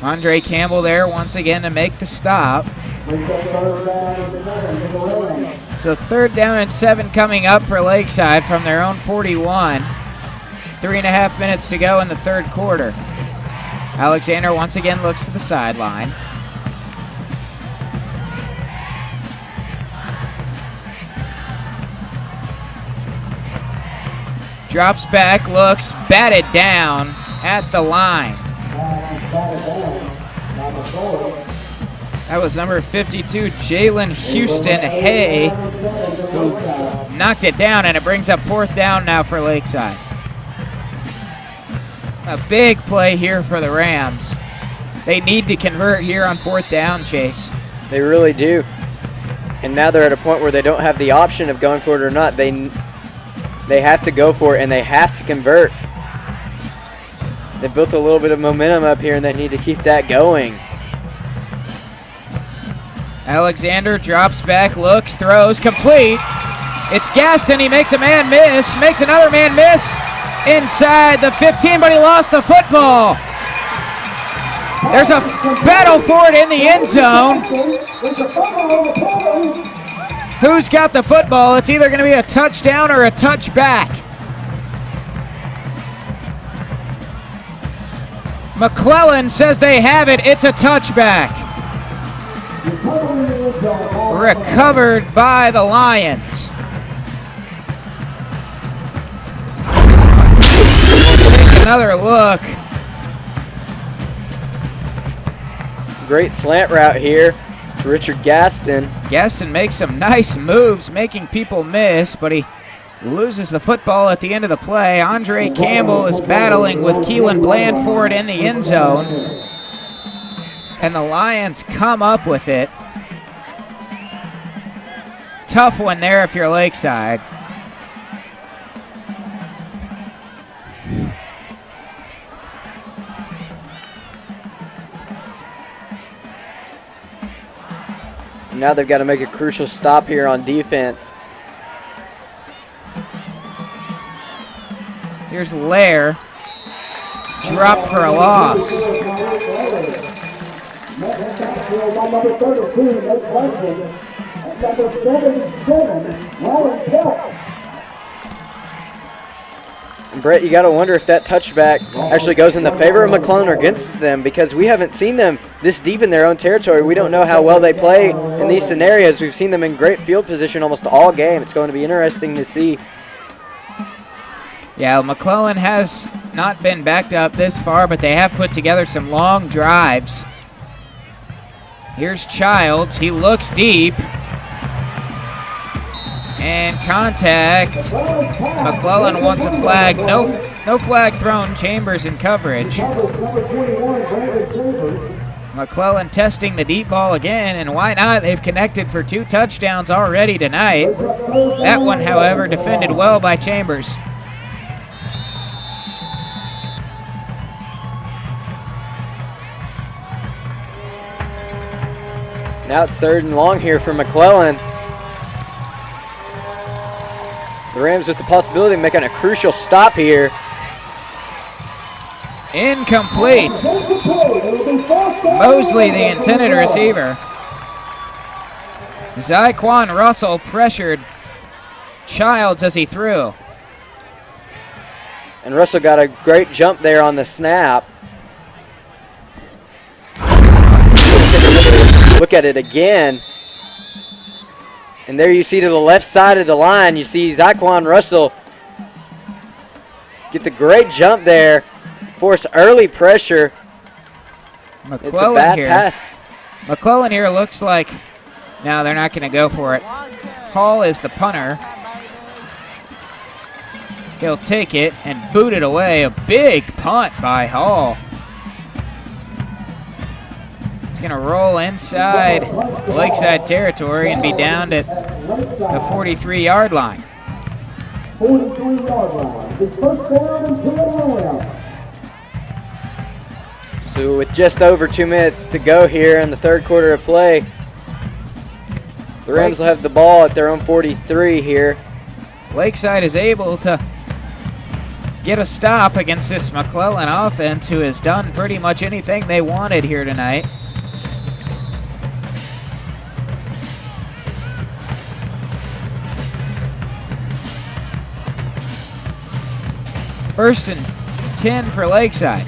Andre Campbell there once again to make the stop. So 3rd down and 7 coming up for Lakeside from their own 41. 3.5 minutes to go in the third quarter. Alexander once again looks to the sideline. Drops back, looks, batted down at the line. That was number 52, Jalen Houston Hay, who knocked it down, and it brings up 4th down now for Lakeside. A big play here for the Rams. They need to convert here on 4th down, Chase. They really do. And now they're at a point where they don't have the option of going for it or not. They have to go for it, and they have to convert. They built a little bit of momentum up here, and they need to keep that going. Alexander drops back, looks, throws, complete. It's Gaston. He makes a man miss, makes another man miss. Inside the 15, but he lost the football. There's a battle for it in the end zone. Who's got the football? It's either going to be a touchdown or a touchback. McClellan says they have it. It's a touchback. Recovered by the Lions. Another look. Great slant route here to Richard Gaston. Gaston makes some nice moves, making people miss, but he loses the football at the end of the play. Andre Campbell is battling with Keelan Blandford in the end zone, and the Lions come up with it. Tough one there if you're Lakeside. And now they've got to make a crucial stop here on defense. Here's Lair. Dropped for a loss. And Brett, you got to wonder if that touchback actually goes in the favor of McClellan or against them, because we haven't seen them this deep in their own territory. We don't know how well they play in these scenarios. We've seen them in great field position almost all game. It's going to be interesting to see. Yeah, McClellan has not been backed up this far, but they have put together some long drives. Here's Childs. He looks deep. And contact. McClellan wants a flag. No flag thrown. Chambers in coverage. McClellan testing the deep ball again, and why not? They've connected for 2 touchdowns already tonight. That one, however, defended well by Chambers. Now it's 3rd and long here for McClellan. The Rams with the possibility of making a crucial stop here. Incomplete. Mosley, the intended receiver. Zyquan Russell pressured Childs as he threw. And Russell got a great jump there on the snap. Look at it again. And there you see to the left side of the line, you see Zyquan Russell get the great jump there. Forced early pressure. McClellan it's a bad here. pass. McClellan here looks like, no, they're not going to go for it. Hall is the punter. He'll take it and boot it away. A big punt by Hall. It's going to roll inside Lakeside territory and be down at the 43-yard line. 43-yard line. It's first down and 10 around. So with just over 2 minutes to go here in the 3rd quarter of play, the Rams will have the ball at their own 43 here. Lakeside is able to get a stop against this McClellan offense, who has done pretty much anything they wanted here tonight. First and 10 for Lakeside.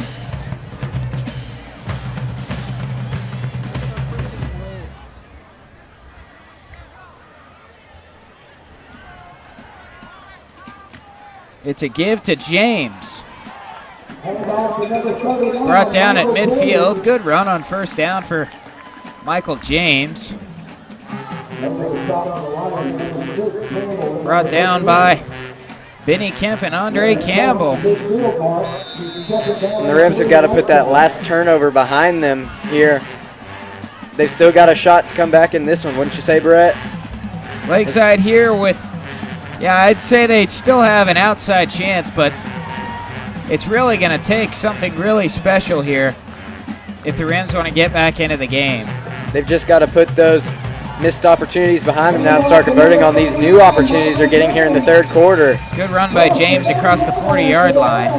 It's a give to James. Brought down at midfield. Good run on first down for Michael James. Brought down by Benny Kemp and Andre Campbell. And the Rams have got to put that last turnover behind them here. They've still got a shot to come back in this one, wouldn't you say, Brett? Lakeside here with, yeah, I'd say they still have an outside chance, but it's really going to take something really special here if the Rams want to get back into the game. They've just got to put those missed opportunities behind them now and start converting on these new opportunities they're getting here in the 3rd quarter. Good run by James across the 40-yard line.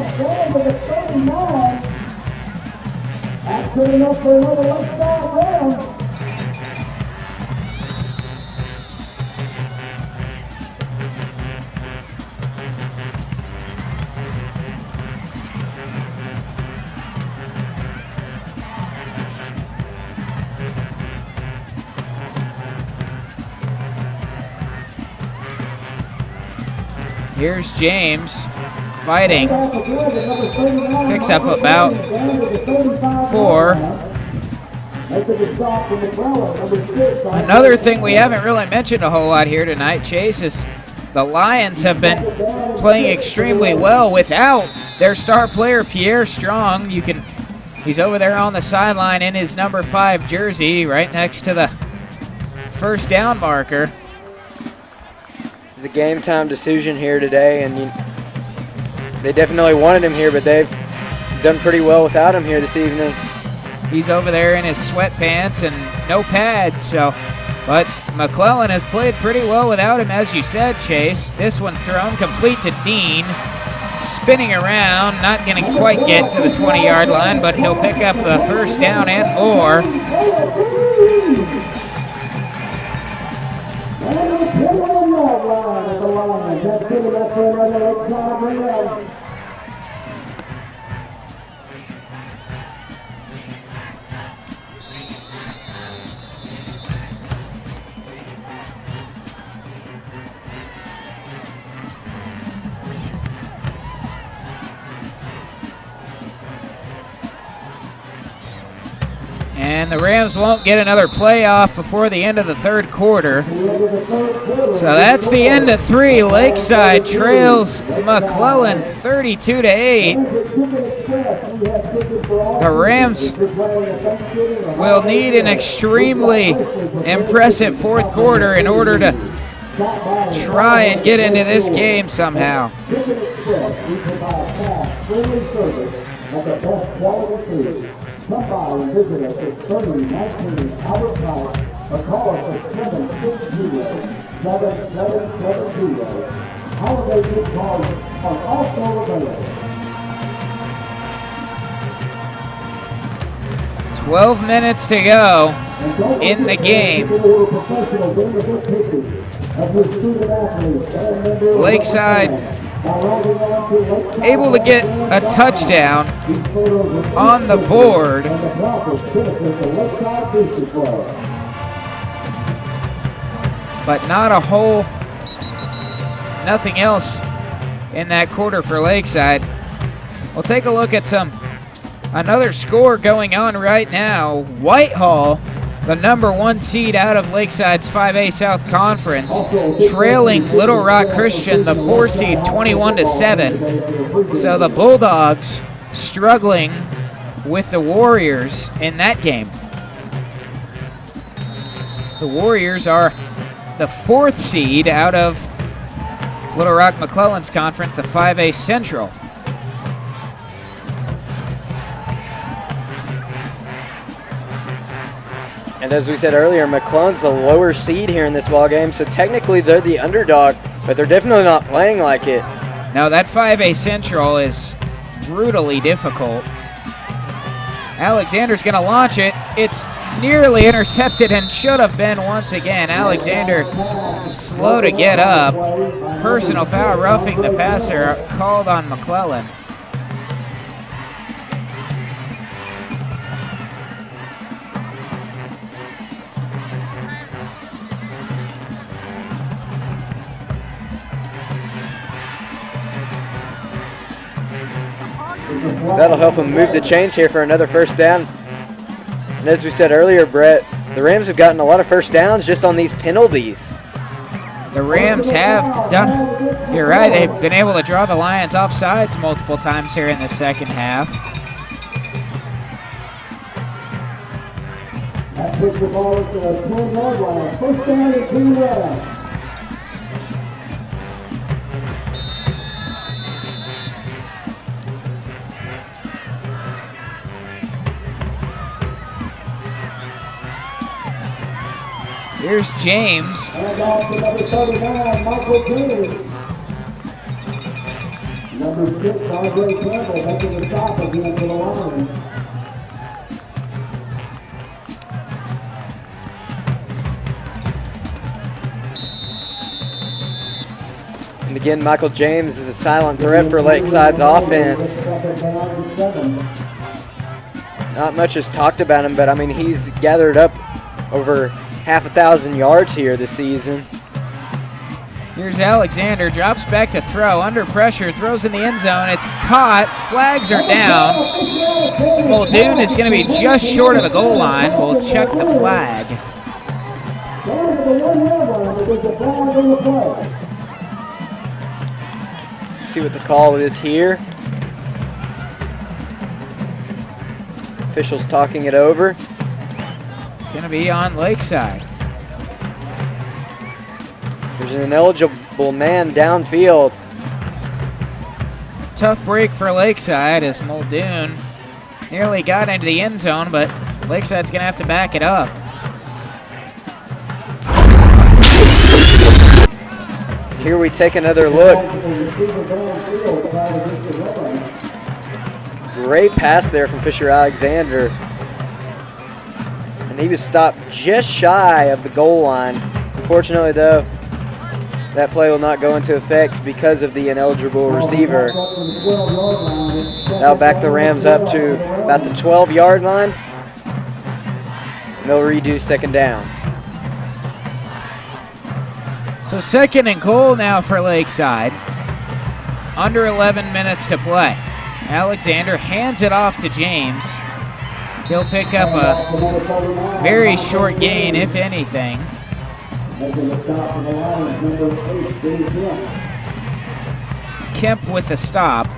Here's James fighting. Picks up about 4. Another thing we haven't really mentioned a whole lot here tonight, Chase, is the Lions have been playing extremely well without their star player, Pierre Strong. He's over there on the sideline in his number 5 jersey right next to the first down marker. It was a game time decision here today, and they definitely wanted him here, but they've done pretty well without him here this evening. He's over there in his sweatpants and no pads, but McClellan has played pretty well without him, as you said, Chase. This one's thrown complete to Dean, spinning around, not going to quite get to the 20-yard line, but he'll pick up the first down and more. And the Rams won't get another playoff before the end of the third quarter. So that's the end of 3. Lakeside trails McClellan 32-8. The Rams will need an extremely impressive fourth quarter in order to try and get into this game somehow. Come by and visit us at 3019 Albert Pike or call us at 760-7770. Holiday gift cards are also available. 12 minutes to go in the game. Lakeside able to get a touchdown on the board. But not a whole, nothing else in that quarter for Lakeside. We'll take a look at another score going on right now. Whitehall, the number 1 seed out of Lakeside's 5A South Conference, trailing Little Rock Christian, the 4 seed, 21-7. So the Bulldogs struggling with the Warriors in that game. The Warriors are the 4th seed out of Little Rock McClellan's conference, the 5A Central. And as we said earlier, McClellan's the lower seed here in this ballgame, so technically they're the underdog, but they're definitely not playing like it. Now that 5A Central is brutally difficult. Alexander's going to launch it. It's nearly intercepted and should have been once again. Alexander slow to get up. Personal foul roughing the passer called on McClellan. That'll help them move the chains here for another first down. And as we said earlier, Brett, the Rams have gotten a lot of first downs just on these penalties. The Rams have done, you're right, they've been able to draw the Lions off sides multiple times here in the second half. That puts the ball at the 10-yard line. First down and 2 Rams. Here's James. And off to number 39, Michael James. Number 6, Andre Campbell, making the stop again for the Lions. And again, Michael James is a silent threat for Lakeside's offense. Not much is talked about him, but I mean, he's gathered up over 1,000 yards here this season. Here's Alexander, drops back to throw, under pressure, throws in the end zone. It's caught, flags are down. Muldoon is going to be just short of the goal line. We'll check the flag. See what the call is here. Officials talking it over. It's going to be on Lakeside. There's an ineligible man downfield. Tough break for Lakeside as Muldoon nearly got into the end zone, but Lakeside's going to have to back it up. Here we take another look. Great pass there from Fisher Alexander. And he was stopped just shy of the goal line. Unfortunately, though, that play will not go into effect because of the ineligible receiver. That'll back the Rams up to about the 12-yard line. And they'll redo second down. So second and goal now for Lakeside. Under 11 minutes to play. Alexander hands it off to James. He'll pick up a very short gain, if anything. Kemp with the stop.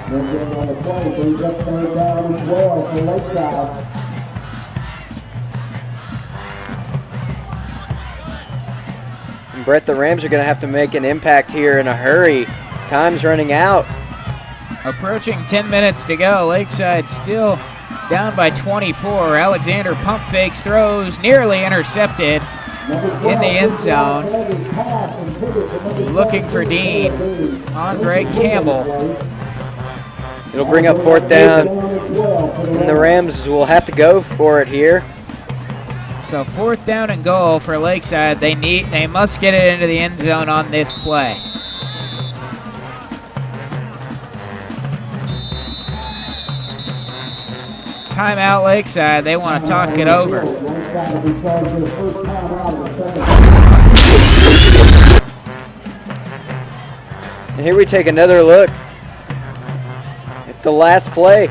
On the play, brings up third down as well for Lakeside. And Brett, the Rams are going to have to make an impact here in a hurry. Time's running out. Approaching 10 minutes to go. Lakeside still down by 24. Alexander pump fakes, throws, nearly intercepted in the end zone. Looking for Dean. Andre Campbell. It'll bring up fourth down, and the Rams will have to go for it here. So fourth down and goal for Lakeside. They must get it into the end zone on this play. Timeout Lakeside. They want to talk it over. And here we take another look at the last play.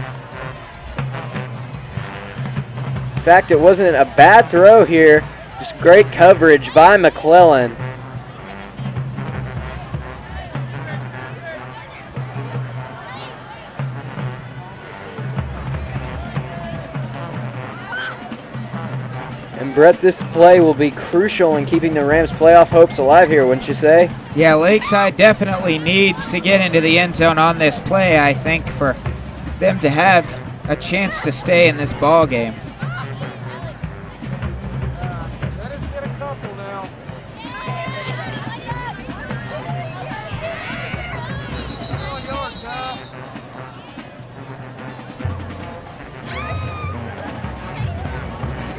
In fact, it wasn't a bad throw here. Just great coverage by McClellan. And Brett, this play will be crucial in keeping the Rams' playoff hopes alive here, wouldn't you say? Yeah, Lakeside definitely needs to get into the end zone on this play, I think, for them to have a chance to stay in this ball game.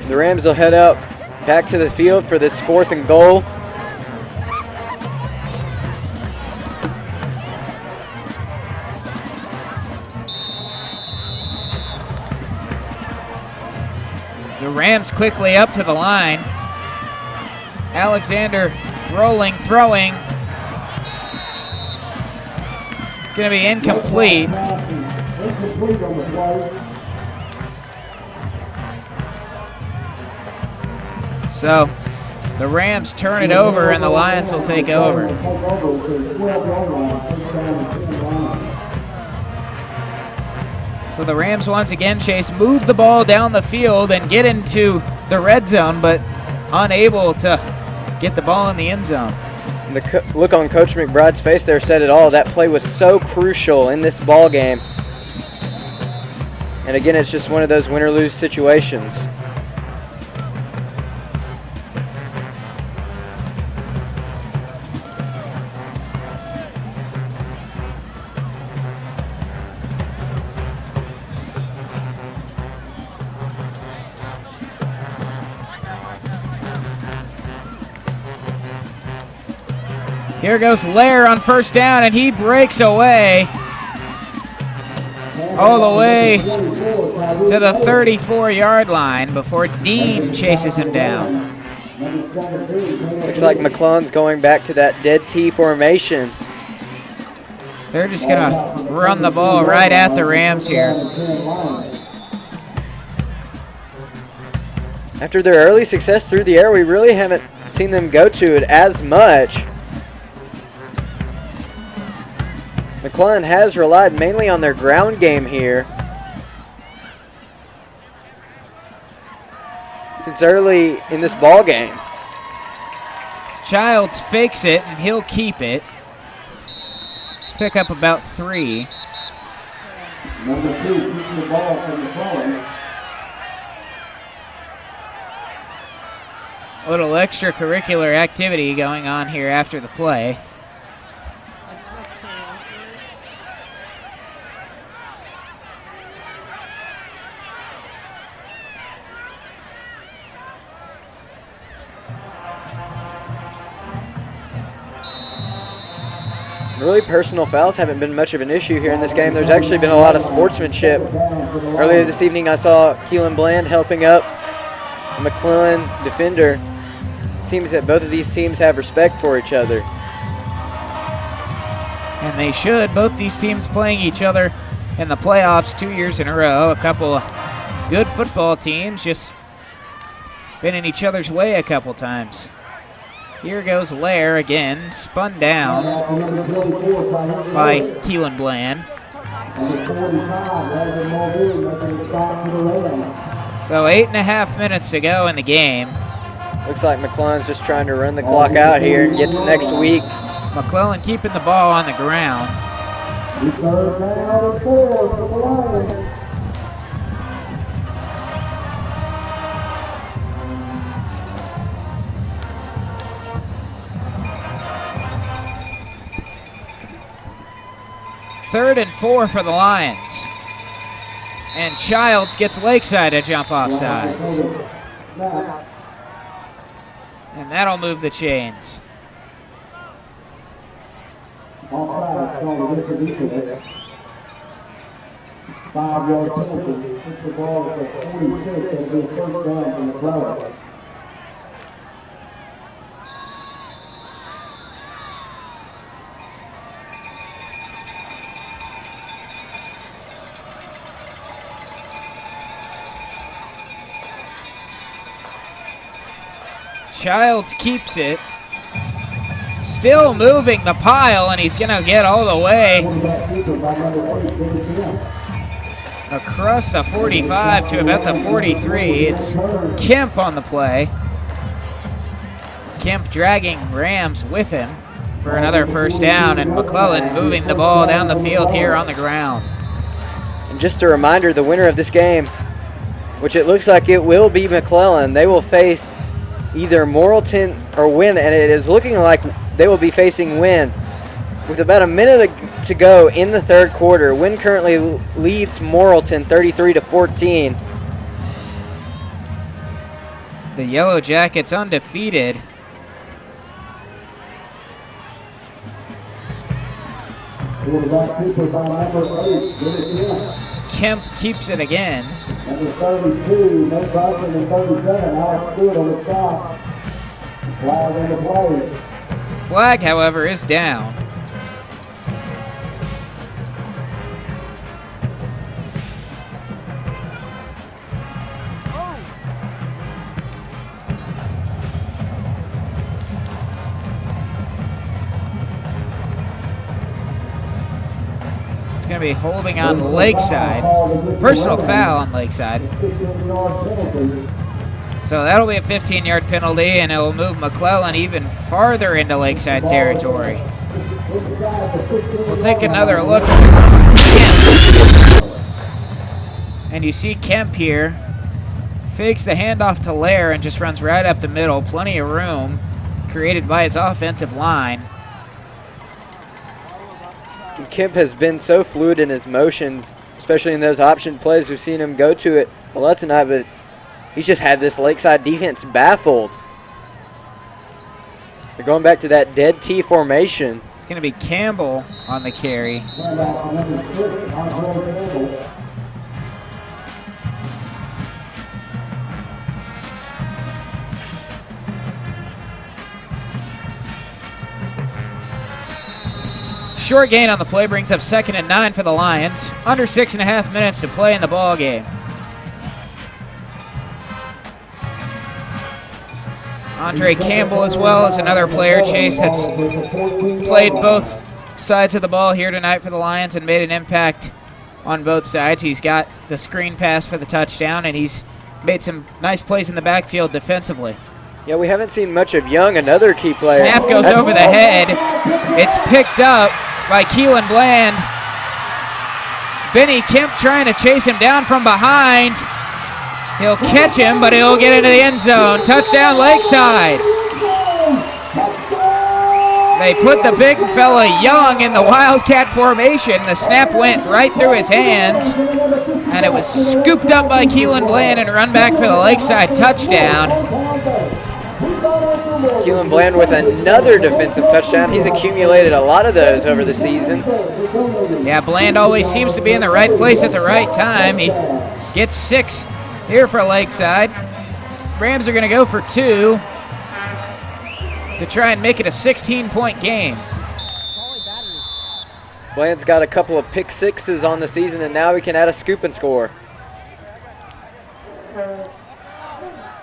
The Rams will head up back to the field for this fourth and goal. The Rams quickly up to the line. Alexander rolling, throwing. It's going to be incomplete. So the Rams turn it over and the Lions will take over. So the Rams once again, Chase, move the ball down the field and get into the red zone, but unable to get the ball in the end zone. And the look on Coach McBride's face there said it all. That play was so crucial in this ball game. And again, it's just one of those win or lose situations. Here goes Lair on first down, and he breaks away all the way to the 34-yard line before Dean chases him down. Looks like McClellan's going back to that dead T formation. They're just going to run the ball right at the Rams here. After their early success through the air, we really haven't seen them go to it as much. McClellan has relied mainly on their ground game here since early in this ball game. Childs fakes it, and he'll keep it. Pick up about 3. Number 2 keeping the ball from McClellan. A little extracurricular activity going on here after the play. Really, personal fouls haven't been much of an issue here in this game. There's actually been a lot of sportsmanship. Earlier this evening, I saw Keelan Bland helping up a McClellan defender. It seems that both of these teams have respect for each other. And they should. Both these teams playing each other in the playoffs 2 years in a row. A couple of good football teams, just been in each other's way a couple times. Here goes Lair again, spun down by Keelan Bland. So 8.5 minutes to go in the game. Looks like McClellan's just trying to run the clock out here and get to next week. McClellan keeping the ball on the ground. Third and 4 for the Lions. And Childs gets Lakeside to jump off sides. And that'll move the chains. Five-yard penalty. Puts the ball at the 46. It'll be a first down from McClellan. Childs keeps it. Still moving the pile, and he's going to get all the way across the 45 to about the 43. It's Kemp on the play. Kemp dragging Rams with him for another first down, and McClellan moving the ball down the field here on the ground. And just a reminder, the winner of this game, which it looks like it will be McClellan, they will face either Morrilton or Wynn, and it is looking like they will be facing Wynn. With about a minute to go in the third quarter, Wynn currently leads Morrilton 33-14. The Yellow Jackets undefeated. Kemp keeps it again. Number 32, Nate Bryson, and 37, Alex Stewart on the stop. Flag in the play. Flag, however, is down. It's going to be holding on Lakeside. Personal foul on Lakeside. So that'll be a 15-yard penalty, and it will move McClellan even farther into Lakeside territory. We'll take another look at Kemp. And you see Kemp here. Fakes the handoff to Lair and just runs right up the middle. Plenty of room created by its offensive line. And Kemp has been so fluid in his motions, especially in those option plays. We've seen him go to it a lot tonight, but he's just had this Lakeside defense baffled. They're going back to that dead T formation. It's going to be Campbell on the carry. Short gain on the play brings up 2nd and 9 for the Lions. Under 6.5 minutes to play in the ball game. Andre Campbell as well as another player, Chase, that's played both sides of the ball here tonight for the Lions and made an impact on both sides. He's got the screen pass for the touchdown, and he's made some nice plays in the backfield defensively. Yeah, we haven't seen much of Young, another key player. Snap goes over the head. It's picked up by Keelan Bland. Benny Kemp trying to chase him down from behind. He'll catch him, but he'll get into the end zone. Touchdown, Lakeside. They put the big fella Young in the Wildcat formation. The snap went right through his hands, and it was scooped up by Keelan Bland and run back for the Lakeside touchdown. Keelan Bland with another defensive touchdown. He's accumulated a lot of those over the season. Yeah, Bland always seems to be in the right place at the right time. He gets 6 here for Lakeside. Rams are going to go for 2 to try and make it a 16-point game. Bland's got a couple of pick sixes on the season, and now he can add a scoop and score.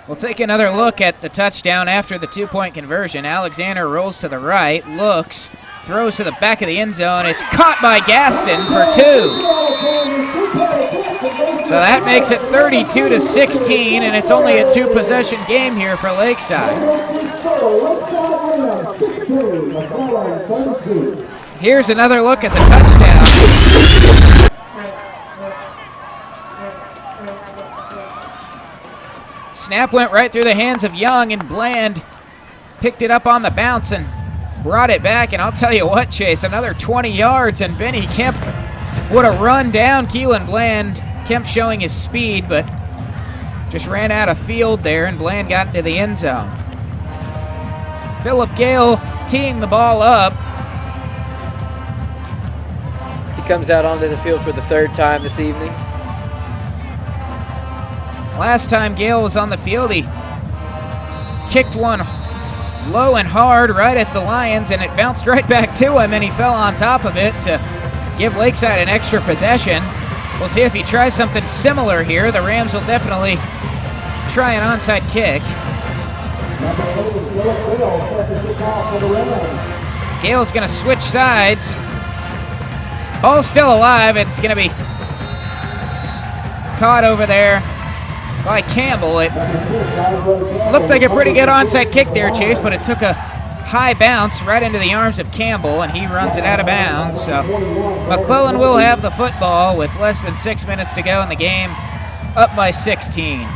We'll take another look at the touchdown after the two-point conversion. Alexander rolls to the right, looks, throws to the back of the end zone. It's caught by Gaston for 2. So that makes it 32-16, and it's only a two-possession game here for Lakeside. Here's another look at the touchdown. Snap went right through the hands of Young, and Bland picked it up on the bounce and brought it back. And I'll tell you what, Chase, another 20 yards, and Benny Kemp would have run down Keelan Bland. Kemp showing his speed, but just ran out of field there, and Bland got into the end zone. Phillip Gale teeing the ball up. He comes out onto the field for the third time this evening. Last time Gale was on the field, he kicked one low and hard right at the Lions, and it bounced right back to him, and he fell on top of it to give Lakeside an extra possession. We'll see if he tries something similar here. The Rams will definitely try an onside kick. Gale's going to switch sides. Ball's still alive. It's going to be caught over there by Campbell. It looked like a pretty good onside kick there, Chase, but it took a high bounce right into the arms of Campbell, and he runs it out of bounds. So McClellan will have the football with less than 6 minutes to go in the game, up by 16.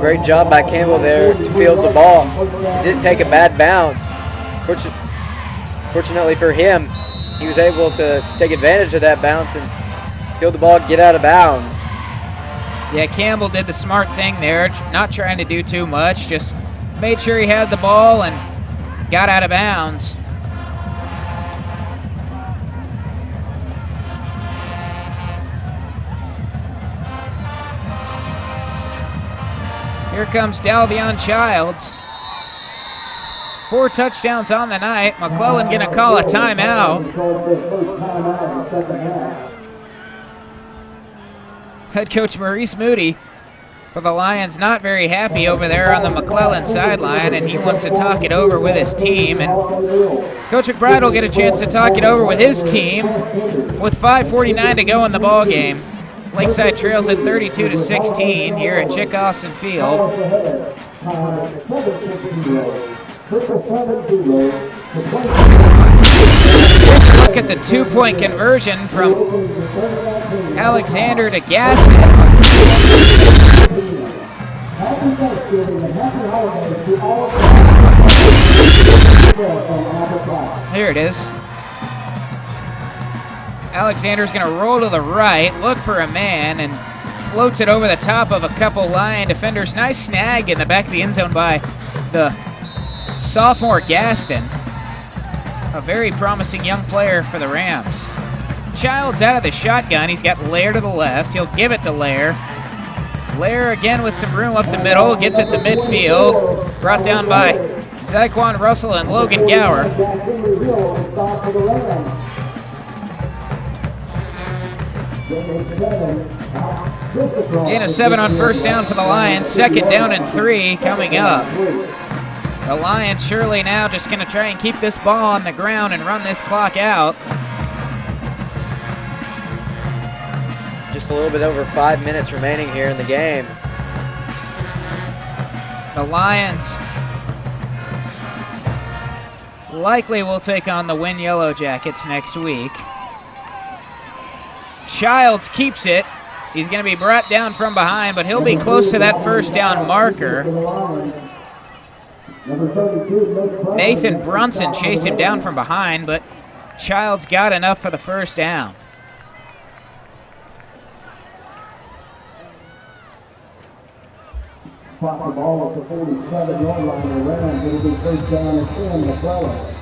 Great job by Campbell there to field the ball. It didn't take a bad bounce. Fortunately for him, he was able to take advantage of that bounce and field the ball and get out of bounds. Yeah, Campbell did the smart thing there, not trying to do too much, just made sure he had the ball and got out of bounds. Here comes Dalvion Childs. 4 touchdowns on the night. McClellan gonna call a timeout. Head coach Maurice Moody for the Lions not very happy over there on the McClellan sideline, and he wants to talk it over with his team. And Coach McBride will get a chance to talk it over with his team with 5:49 to go in the ball game. Lakeside trails at 32-16 here at Chick Austin Field. Look at the two-point conversion from Alexander to Gaston. Here it is. Alexander's going to roll to the right, look for a man, and floats it over the top of a couple Lion defenders. Nice snag in the back of the end zone by the sophomore Gaston. A very promising young player for the Rams. Childs out of the shotgun. He's got Lair to the left. He'll give it to Lair. Lair again with some room up the middle. Gets it to midfield. Brought down by Zyquan Russell and Logan Gower. Gain of 7 on first down for the Lions. 2nd down and 3 coming up. The Lions surely now just going to try and keep this ball on the ground and run this clock out. Just a little bit over 5 minutes remaining here in the game. The Lions likely will take on the Win Yellow Jackets next week. Childs keeps it. He's going to be brought down from behind, but he'll be close to that first down marker. Nathan Brunson chased him down from behind, but Childs got enough for the first down. Pop the ball at the 47-yard line. The Rams, it'll be first down and 10, McClellan.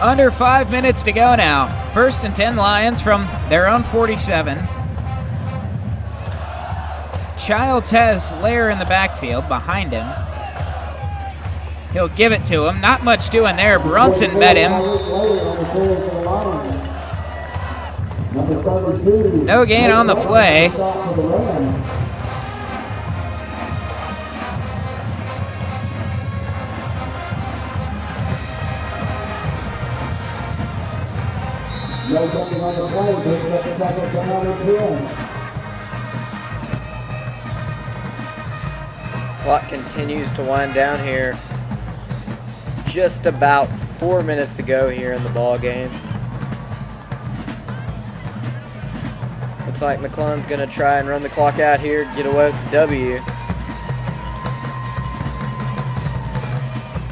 Under 5 minutes to go now. 1st and 10 Lions from their own 47. Childs has Lair in the backfield behind him. He'll give it to him. Not much doing there. Brunson met him. No gain on the play. Clock continues to wind down here. Just about 4 minutes to go here in the ball game. Looks like McClellan's going to try and run the clock out here, get away with the W.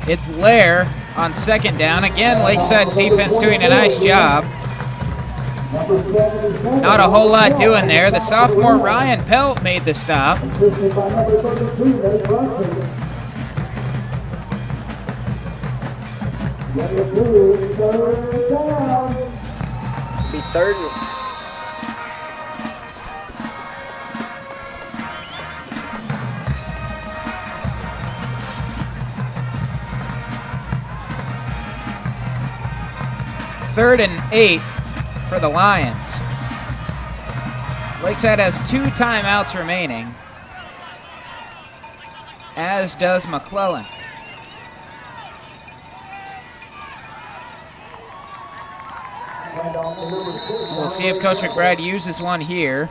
It's Lair on second down. Again, Lakeside's defense doing a nice job. Not a whole lot doing there. The sophomore Ryan Pelt made the stop. Be third. Third and 8 for the Lions. Lakeside has 2 timeouts remaining, as does McClellan. We'll see if Coach McBride uses one here.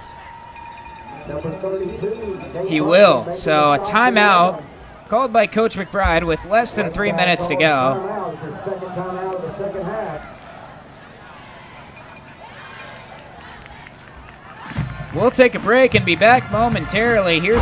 He will. So a timeout called by Coach McBride with less than 3 minutes to go. We'll take a break and be back momentarily. Here's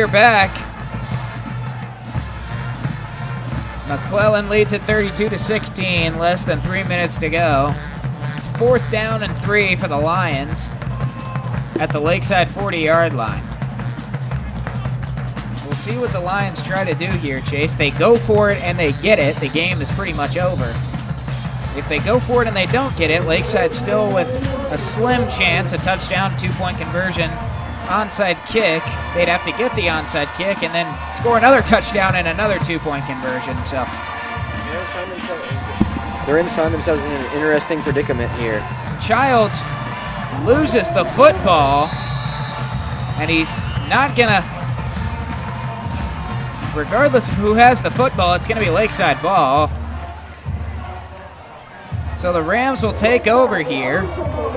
we're back. McClellan leads at 32-16, less than 3 minutes to go. It's 4th down and 3 for the Lions at the Lakeside 40-yard line. We'll see what the Lions try to do here, Chase. They go for it and they get it. The game is pretty much over. If they go for it and they don't get it, Lakeside still with a slim chance, a touchdown, 2-point conversion, onside kick. They'd have to get the onside kick and then score another touchdown and another 2-point conversion. So the Rams find themselves in an interesting predicament here. Childs loses the football, and he's not gonna, regardless of who has the football, it's gonna be Lakeside ball. So the Rams will take over here.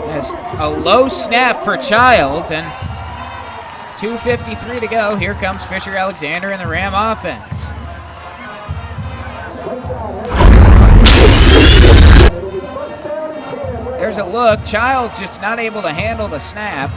As a low snap for Childs, and 2:53 to go. Here comes Fisher Alexander in the Ram offense. There's a look. Childs just not able to handle the snap.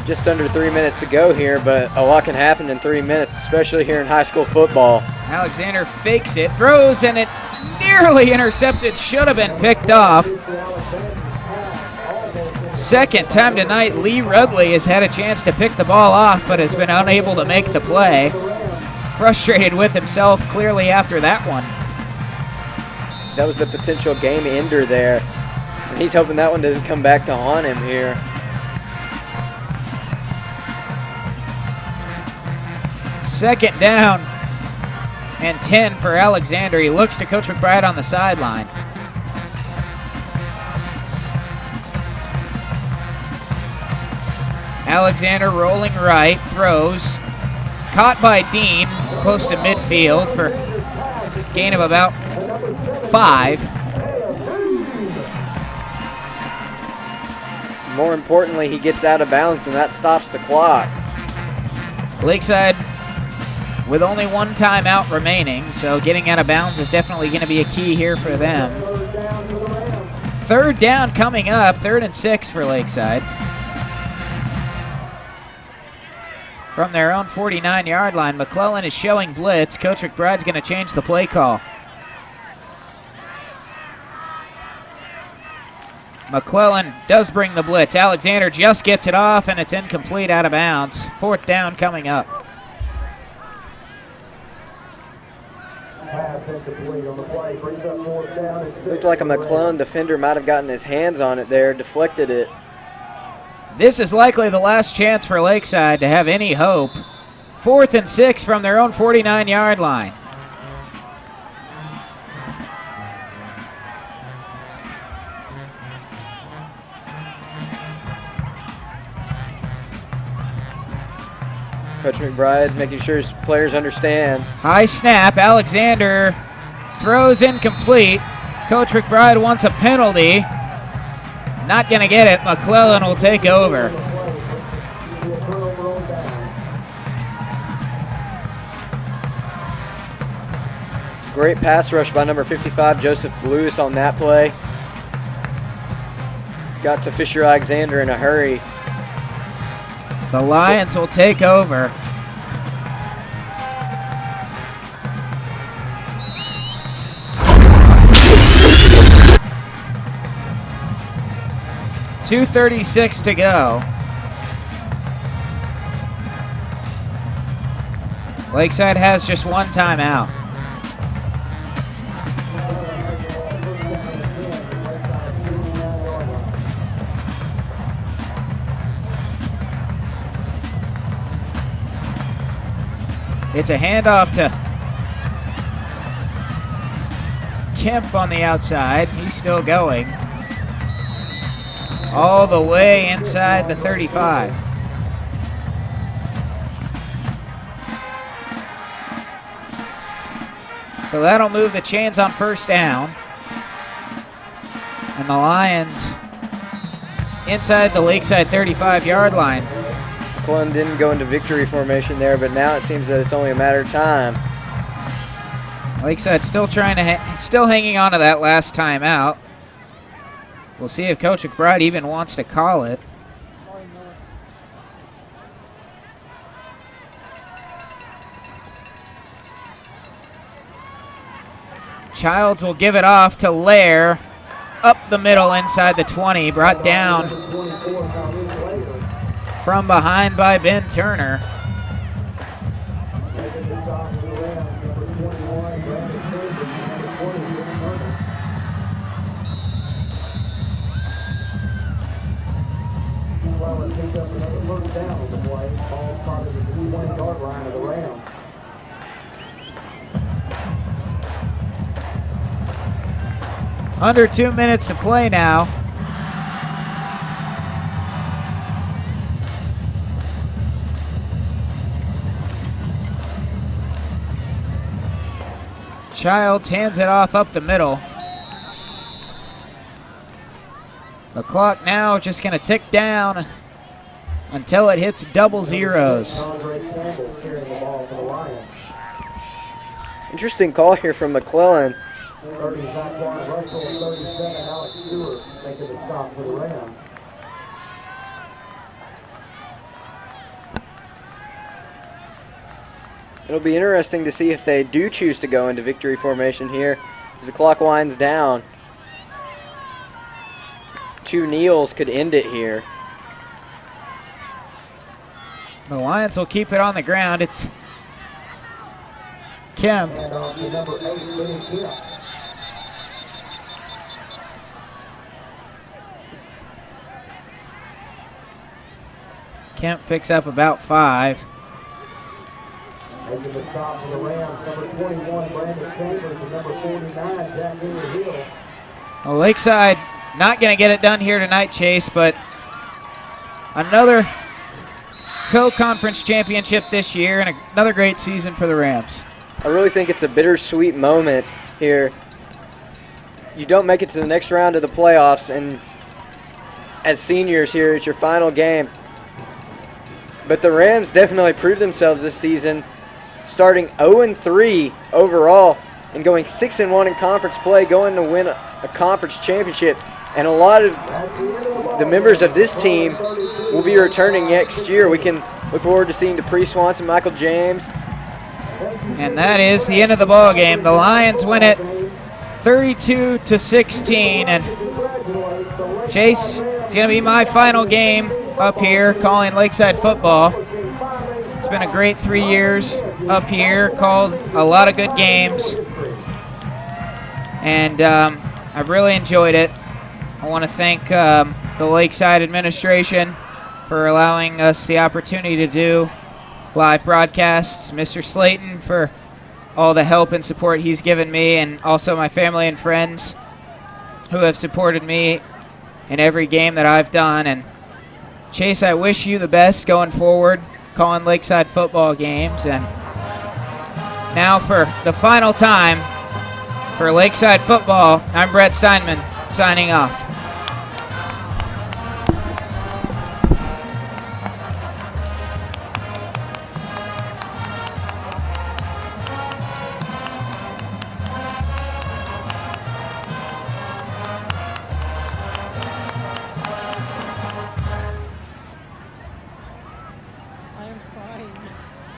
Just under 3 minutes to go here, but a lot can happen in 3 minutes, especially here in high school football. Alexander fakes it, throws, and it nearly intercepted. Should have been picked off. Second time tonight, Lee Rudley has had a chance to pick the ball off, but has been unable to make the play. Frustrated with himself clearly after that one. That was the potential game ender there. And he's hoping that one doesn't come back to haunt him here. Second down and 10 for Alexander. He looks to Coach McBride on the sideline. Alexander rolling right, throws. Caught by Dean, close to midfield for gain of about 5. More importantly, he gets out of bounds, and that stops the clock. Lakeside with only 1 timeout remaining, so getting out of bounds is definitely going to be a key here for them. 3rd down coming up, 3rd and 6 for Lakeside. From their own 49-yard line, McClellan is showing blitz. Coach McBride's going to change the play call. McClellan does bring the blitz. Alexander just gets it off, and it's incomplete, out of bounds. 4th down coming up. Looked like a McClellan defender might have gotten his hands on it there, deflected it. This is likely the last chance for Lakeside to have any hope. 4th and 6 from their own 49-yard line. Coach McBride making sure his players understand. High snap. Alexander throws incomplete. Coach McBride wants a penalty. Not going to get it. McClellan will take over. Great pass rush by number 55, Joseph Lewis, on that play. Got to Fisher Alexander in a hurry. The Lions will take over. .236 to go. Lakeside has just 1 timeout. It's a handoff to Kemp on the outside. He's still going. All the way inside the 35. So that'll move the chains on 1st down. And the Lions inside the Lakeside 35-yard line. McClellan didn't go into victory formation there, but now it seems that it's only a matter of time. Lakeside still trying to still hanging on to that last timeout. We'll see if Coach McBride even wants to call it. Childs will give it off to Lair. Up the middle inside the 20. Brought down from behind by Ben Turner. Under 2 minutes to play now. Childs hands it off up the middle. The clock now just going to tick down until it hits double zeros. Interesting call here from McClellan. It'll be interesting to see if they do choose to go into victory formation here as the clock winds down. 2 kneels could end it here. The Lions will keep it on the ground. It's Kemp. Kemp picks up about 5. Making the stop for the Rams, number 21, Brandon Chambers, and number 49, Jack Hill. Well, Lakeside not going to get it done here tonight, Chase, but another co-conference championship this year and another great season for the Rams. I really think it's a bittersweet moment here. You don't make it to the next round of the playoffs, and as seniors here, it's your final game. But the Rams definitely proved themselves this season, starting 0-3 overall and going 6-1 in conference play, going to win a conference championship. And a lot of the members of this team will be returning next year. We can look forward to seeing Dupree Swanson, Michael James. And that is the end of the ball game. The Lions win it 32-16. And Chase, it's going to be my final game up here calling Lakeside football. It's been a great 3 years up here, called a lot of good games. And I've really enjoyed it. I want to thank the Lakeside administration for allowing us the opportunity to do live broadcasts, Mr. Slayton for all the help and support he's given me, and also my family and friends who have supported me in every game that I've done. And Chase, I wish you the best going forward, calling Lakeside football games. And now for the final time for Lakeside football, I'm Brett Steinman signing off.